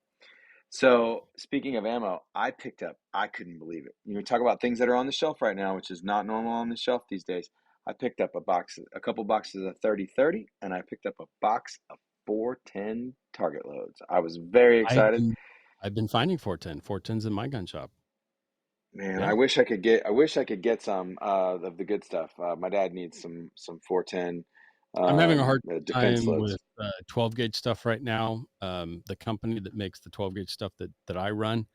[SPEAKER 1] So speaking of ammo, I couldn't believe it. You know, talk about things that are on the shelf right now, which is not normal on the shelf these days. I picked up a couple boxes of 30-30, and I picked up a box of 410 target loads. I was very
[SPEAKER 2] I've
[SPEAKER 1] excited.
[SPEAKER 2] been I've been finding 410. 410's in my gun shop.
[SPEAKER 1] Man,
[SPEAKER 2] Yeah.
[SPEAKER 1] I wish I could get some of the good stuff. My dad needs some 410
[SPEAKER 2] I'm having a hard
[SPEAKER 1] defense
[SPEAKER 2] time
[SPEAKER 1] loads.
[SPEAKER 2] with 12 gauge stuff right now. The company that makes the 12 gauge stuff that I run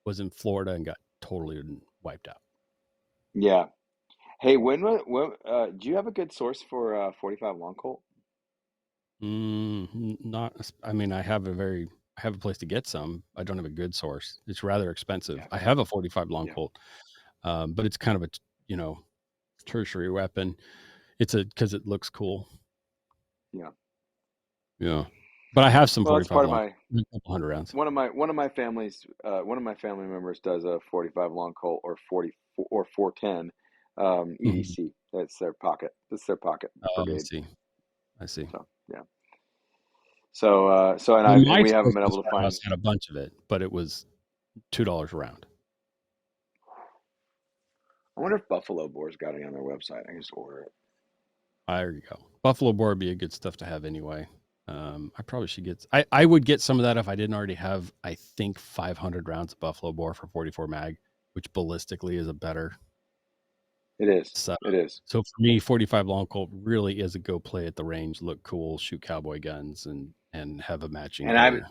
[SPEAKER 2] was in Florida and got totally wiped out.
[SPEAKER 1] Yeah. Hey, do you have a good source for 45 long Colt?
[SPEAKER 2] Not, I mean, I have a place to get some. I don't have a good source. It's rather expensive.
[SPEAKER 1] Yeah.
[SPEAKER 2] I have a 45 long
[SPEAKER 1] Yeah.
[SPEAKER 2] Colt, but it's kind of a, you know, tertiary weapon. Because it looks cool.
[SPEAKER 1] Yeah.
[SPEAKER 2] Yeah. But I have some
[SPEAKER 1] Well, that's
[SPEAKER 2] 45
[SPEAKER 1] part of
[SPEAKER 2] long,
[SPEAKER 1] my
[SPEAKER 2] a couple hundred rounds.
[SPEAKER 1] one of my family members does a 45 long Colt or 40 or 410
[SPEAKER 2] Mhm.
[SPEAKER 1] EDC. That's their pocket. That's their pocket
[SPEAKER 2] Oh, I
[SPEAKER 1] brigade.
[SPEAKER 2] see. I see.
[SPEAKER 1] So, yeah. So
[SPEAKER 2] Well,
[SPEAKER 1] and
[SPEAKER 2] my
[SPEAKER 1] we haven't been
[SPEAKER 2] Sportsman's
[SPEAKER 1] able to
[SPEAKER 2] Warehouse
[SPEAKER 1] find.
[SPEAKER 2] had a bunch of it, but it was $2 a round.
[SPEAKER 1] I wonder if Buffalo Boar's got it on their website. I can just order it.
[SPEAKER 2] There you go. Buffalo Bore would be a good stuff to have anyway. I probably should get. I would get some of that if I didn't already have. I think 500 rounds of Buffalo Bore for 44 mag, which ballistically is a better
[SPEAKER 1] It is.
[SPEAKER 2] setup.
[SPEAKER 1] It is.
[SPEAKER 2] So for me, 45 long Colt really is a go play at the range, look cool, shoot cowboy guns, and have a matching
[SPEAKER 1] And
[SPEAKER 2] gear.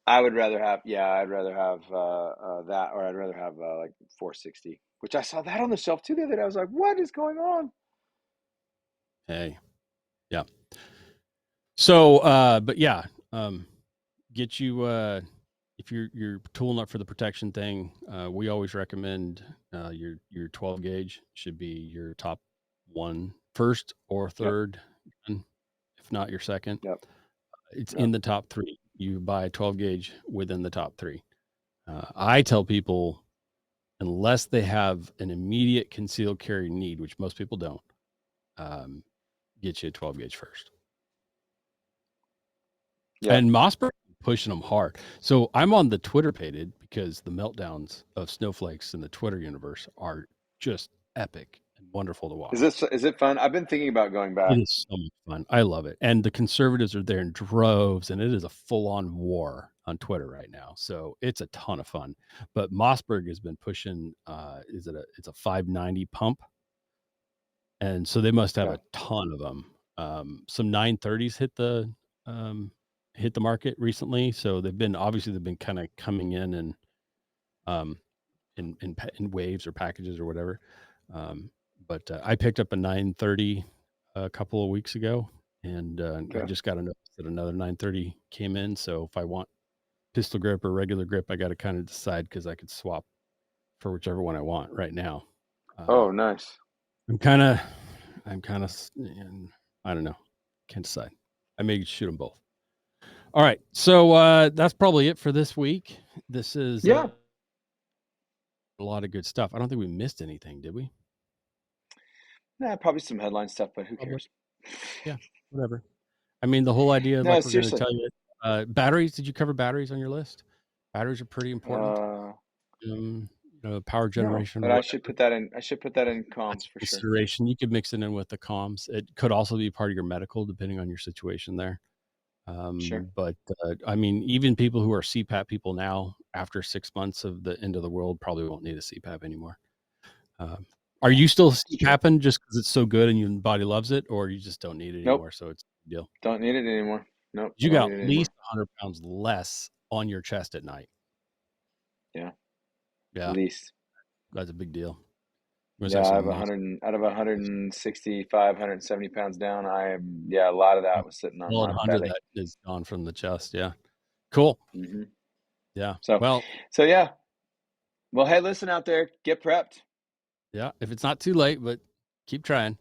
[SPEAKER 1] I would rather have, yeah, I'd rather have that, or I'd rather have like 460, which I saw that on the shelf too the other day. I was like, what is going on?
[SPEAKER 2] Hey, yeah. So, but yeah, get you if you're tooling up for the protection thing. We always recommend your 12 gauge should be your top one, first or
[SPEAKER 1] Yep.
[SPEAKER 2] third, gun, if not your second.
[SPEAKER 1] Yep.
[SPEAKER 2] It's
[SPEAKER 1] Yep.
[SPEAKER 2] in the top three. You buy 12 gauge within the top three. I tell people unless they have an immediate concealed carry need, which most people don't, get you a 12 gauge first.
[SPEAKER 1] Yep.
[SPEAKER 2] And Mossberg pushing them hard. So I'm on the Twitter page because the meltdowns of snowflakes in the Twitter universe are just epic. wonderful to watch.
[SPEAKER 1] Is it fun? I've been thinking about going
[SPEAKER 2] It
[SPEAKER 1] back.
[SPEAKER 2] is so much fun. I love it. And the conservatives are there in droves, and it is a full-on war on Twitter right now. So it's a ton of fun. But Mossberg has been pushing it's a 590 pump. And so they must have
[SPEAKER 1] Okay.
[SPEAKER 2] a ton of them. Some 930s hit the market recently. So they've been kind of coming in and um in waves or packages or whatever. But I picked up a 930 a couple of weeks ago, and I
[SPEAKER 1] Okay.
[SPEAKER 2] just got a notice that another 930 came in. So if I want pistol grip or regular grip, I got to kind of decide because I could swap for whichever one I want right now.
[SPEAKER 1] Oh, nice.
[SPEAKER 2] I'm kind of, I don't know, can't decide. I may shoot them both. All right, so that's probably it for this week. This is
[SPEAKER 1] Yeah.
[SPEAKER 2] a lot of good stuff. I don't think we missed anything, did we?
[SPEAKER 1] Nah, probably some headline stuff, but who
[SPEAKER 2] Probably.
[SPEAKER 1] cares?
[SPEAKER 2] Yeah, whatever. I mean, the whole idea,
[SPEAKER 1] No,
[SPEAKER 2] like we're going to
[SPEAKER 1] seriously.
[SPEAKER 2] tell you, batteries. Did you cover batteries on your list? Batteries are pretty important.
[SPEAKER 1] Uh,
[SPEAKER 2] Power
[SPEAKER 1] no,
[SPEAKER 2] generation or
[SPEAKER 1] but I
[SPEAKER 2] whatever.
[SPEAKER 1] should put that in. I should put that in
[SPEAKER 2] That's
[SPEAKER 1] comms
[SPEAKER 2] a
[SPEAKER 1] for sure.
[SPEAKER 2] consideration. You could mix it in with the comms. It could also be part of your medical, depending on your situation there.
[SPEAKER 1] Sure.
[SPEAKER 2] But I mean, even people who are CPAP people now, after 6 months of the end of the world, probably won't need a CPAP anymore. Are
[SPEAKER 1] Yeah,
[SPEAKER 2] you still
[SPEAKER 1] it's true.
[SPEAKER 2] CPAPing just because it's so good and your body loves it, or you just don't need it
[SPEAKER 1] Nope.
[SPEAKER 2] anymore? So it's a big deal.
[SPEAKER 1] Don't need it anymore. Nope. I
[SPEAKER 2] You
[SPEAKER 1] don't
[SPEAKER 2] got
[SPEAKER 1] need
[SPEAKER 2] at
[SPEAKER 1] it anymore.
[SPEAKER 2] least 100 pounds less on your chest at night.
[SPEAKER 1] Yeah.
[SPEAKER 2] Yeah,
[SPEAKER 1] At least.
[SPEAKER 2] that's a big deal. There's
[SPEAKER 1] Yeah, I
[SPEAKER 2] actually
[SPEAKER 1] have
[SPEAKER 2] muscle.
[SPEAKER 1] 100 out of 165, 170 pounds down. A lot of that was sitting on
[SPEAKER 2] Solid
[SPEAKER 1] my
[SPEAKER 2] 100
[SPEAKER 1] belly.
[SPEAKER 2] that is gone from the chest. Yeah. Cool.
[SPEAKER 1] hmm
[SPEAKER 2] Yeah.
[SPEAKER 1] So,
[SPEAKER 2] Well,
[SPEAKER 1] so yeah. Well, hey, listen out there, get prepped.
[SPEAKER 2] yeah. If it's not too late, but keep trying.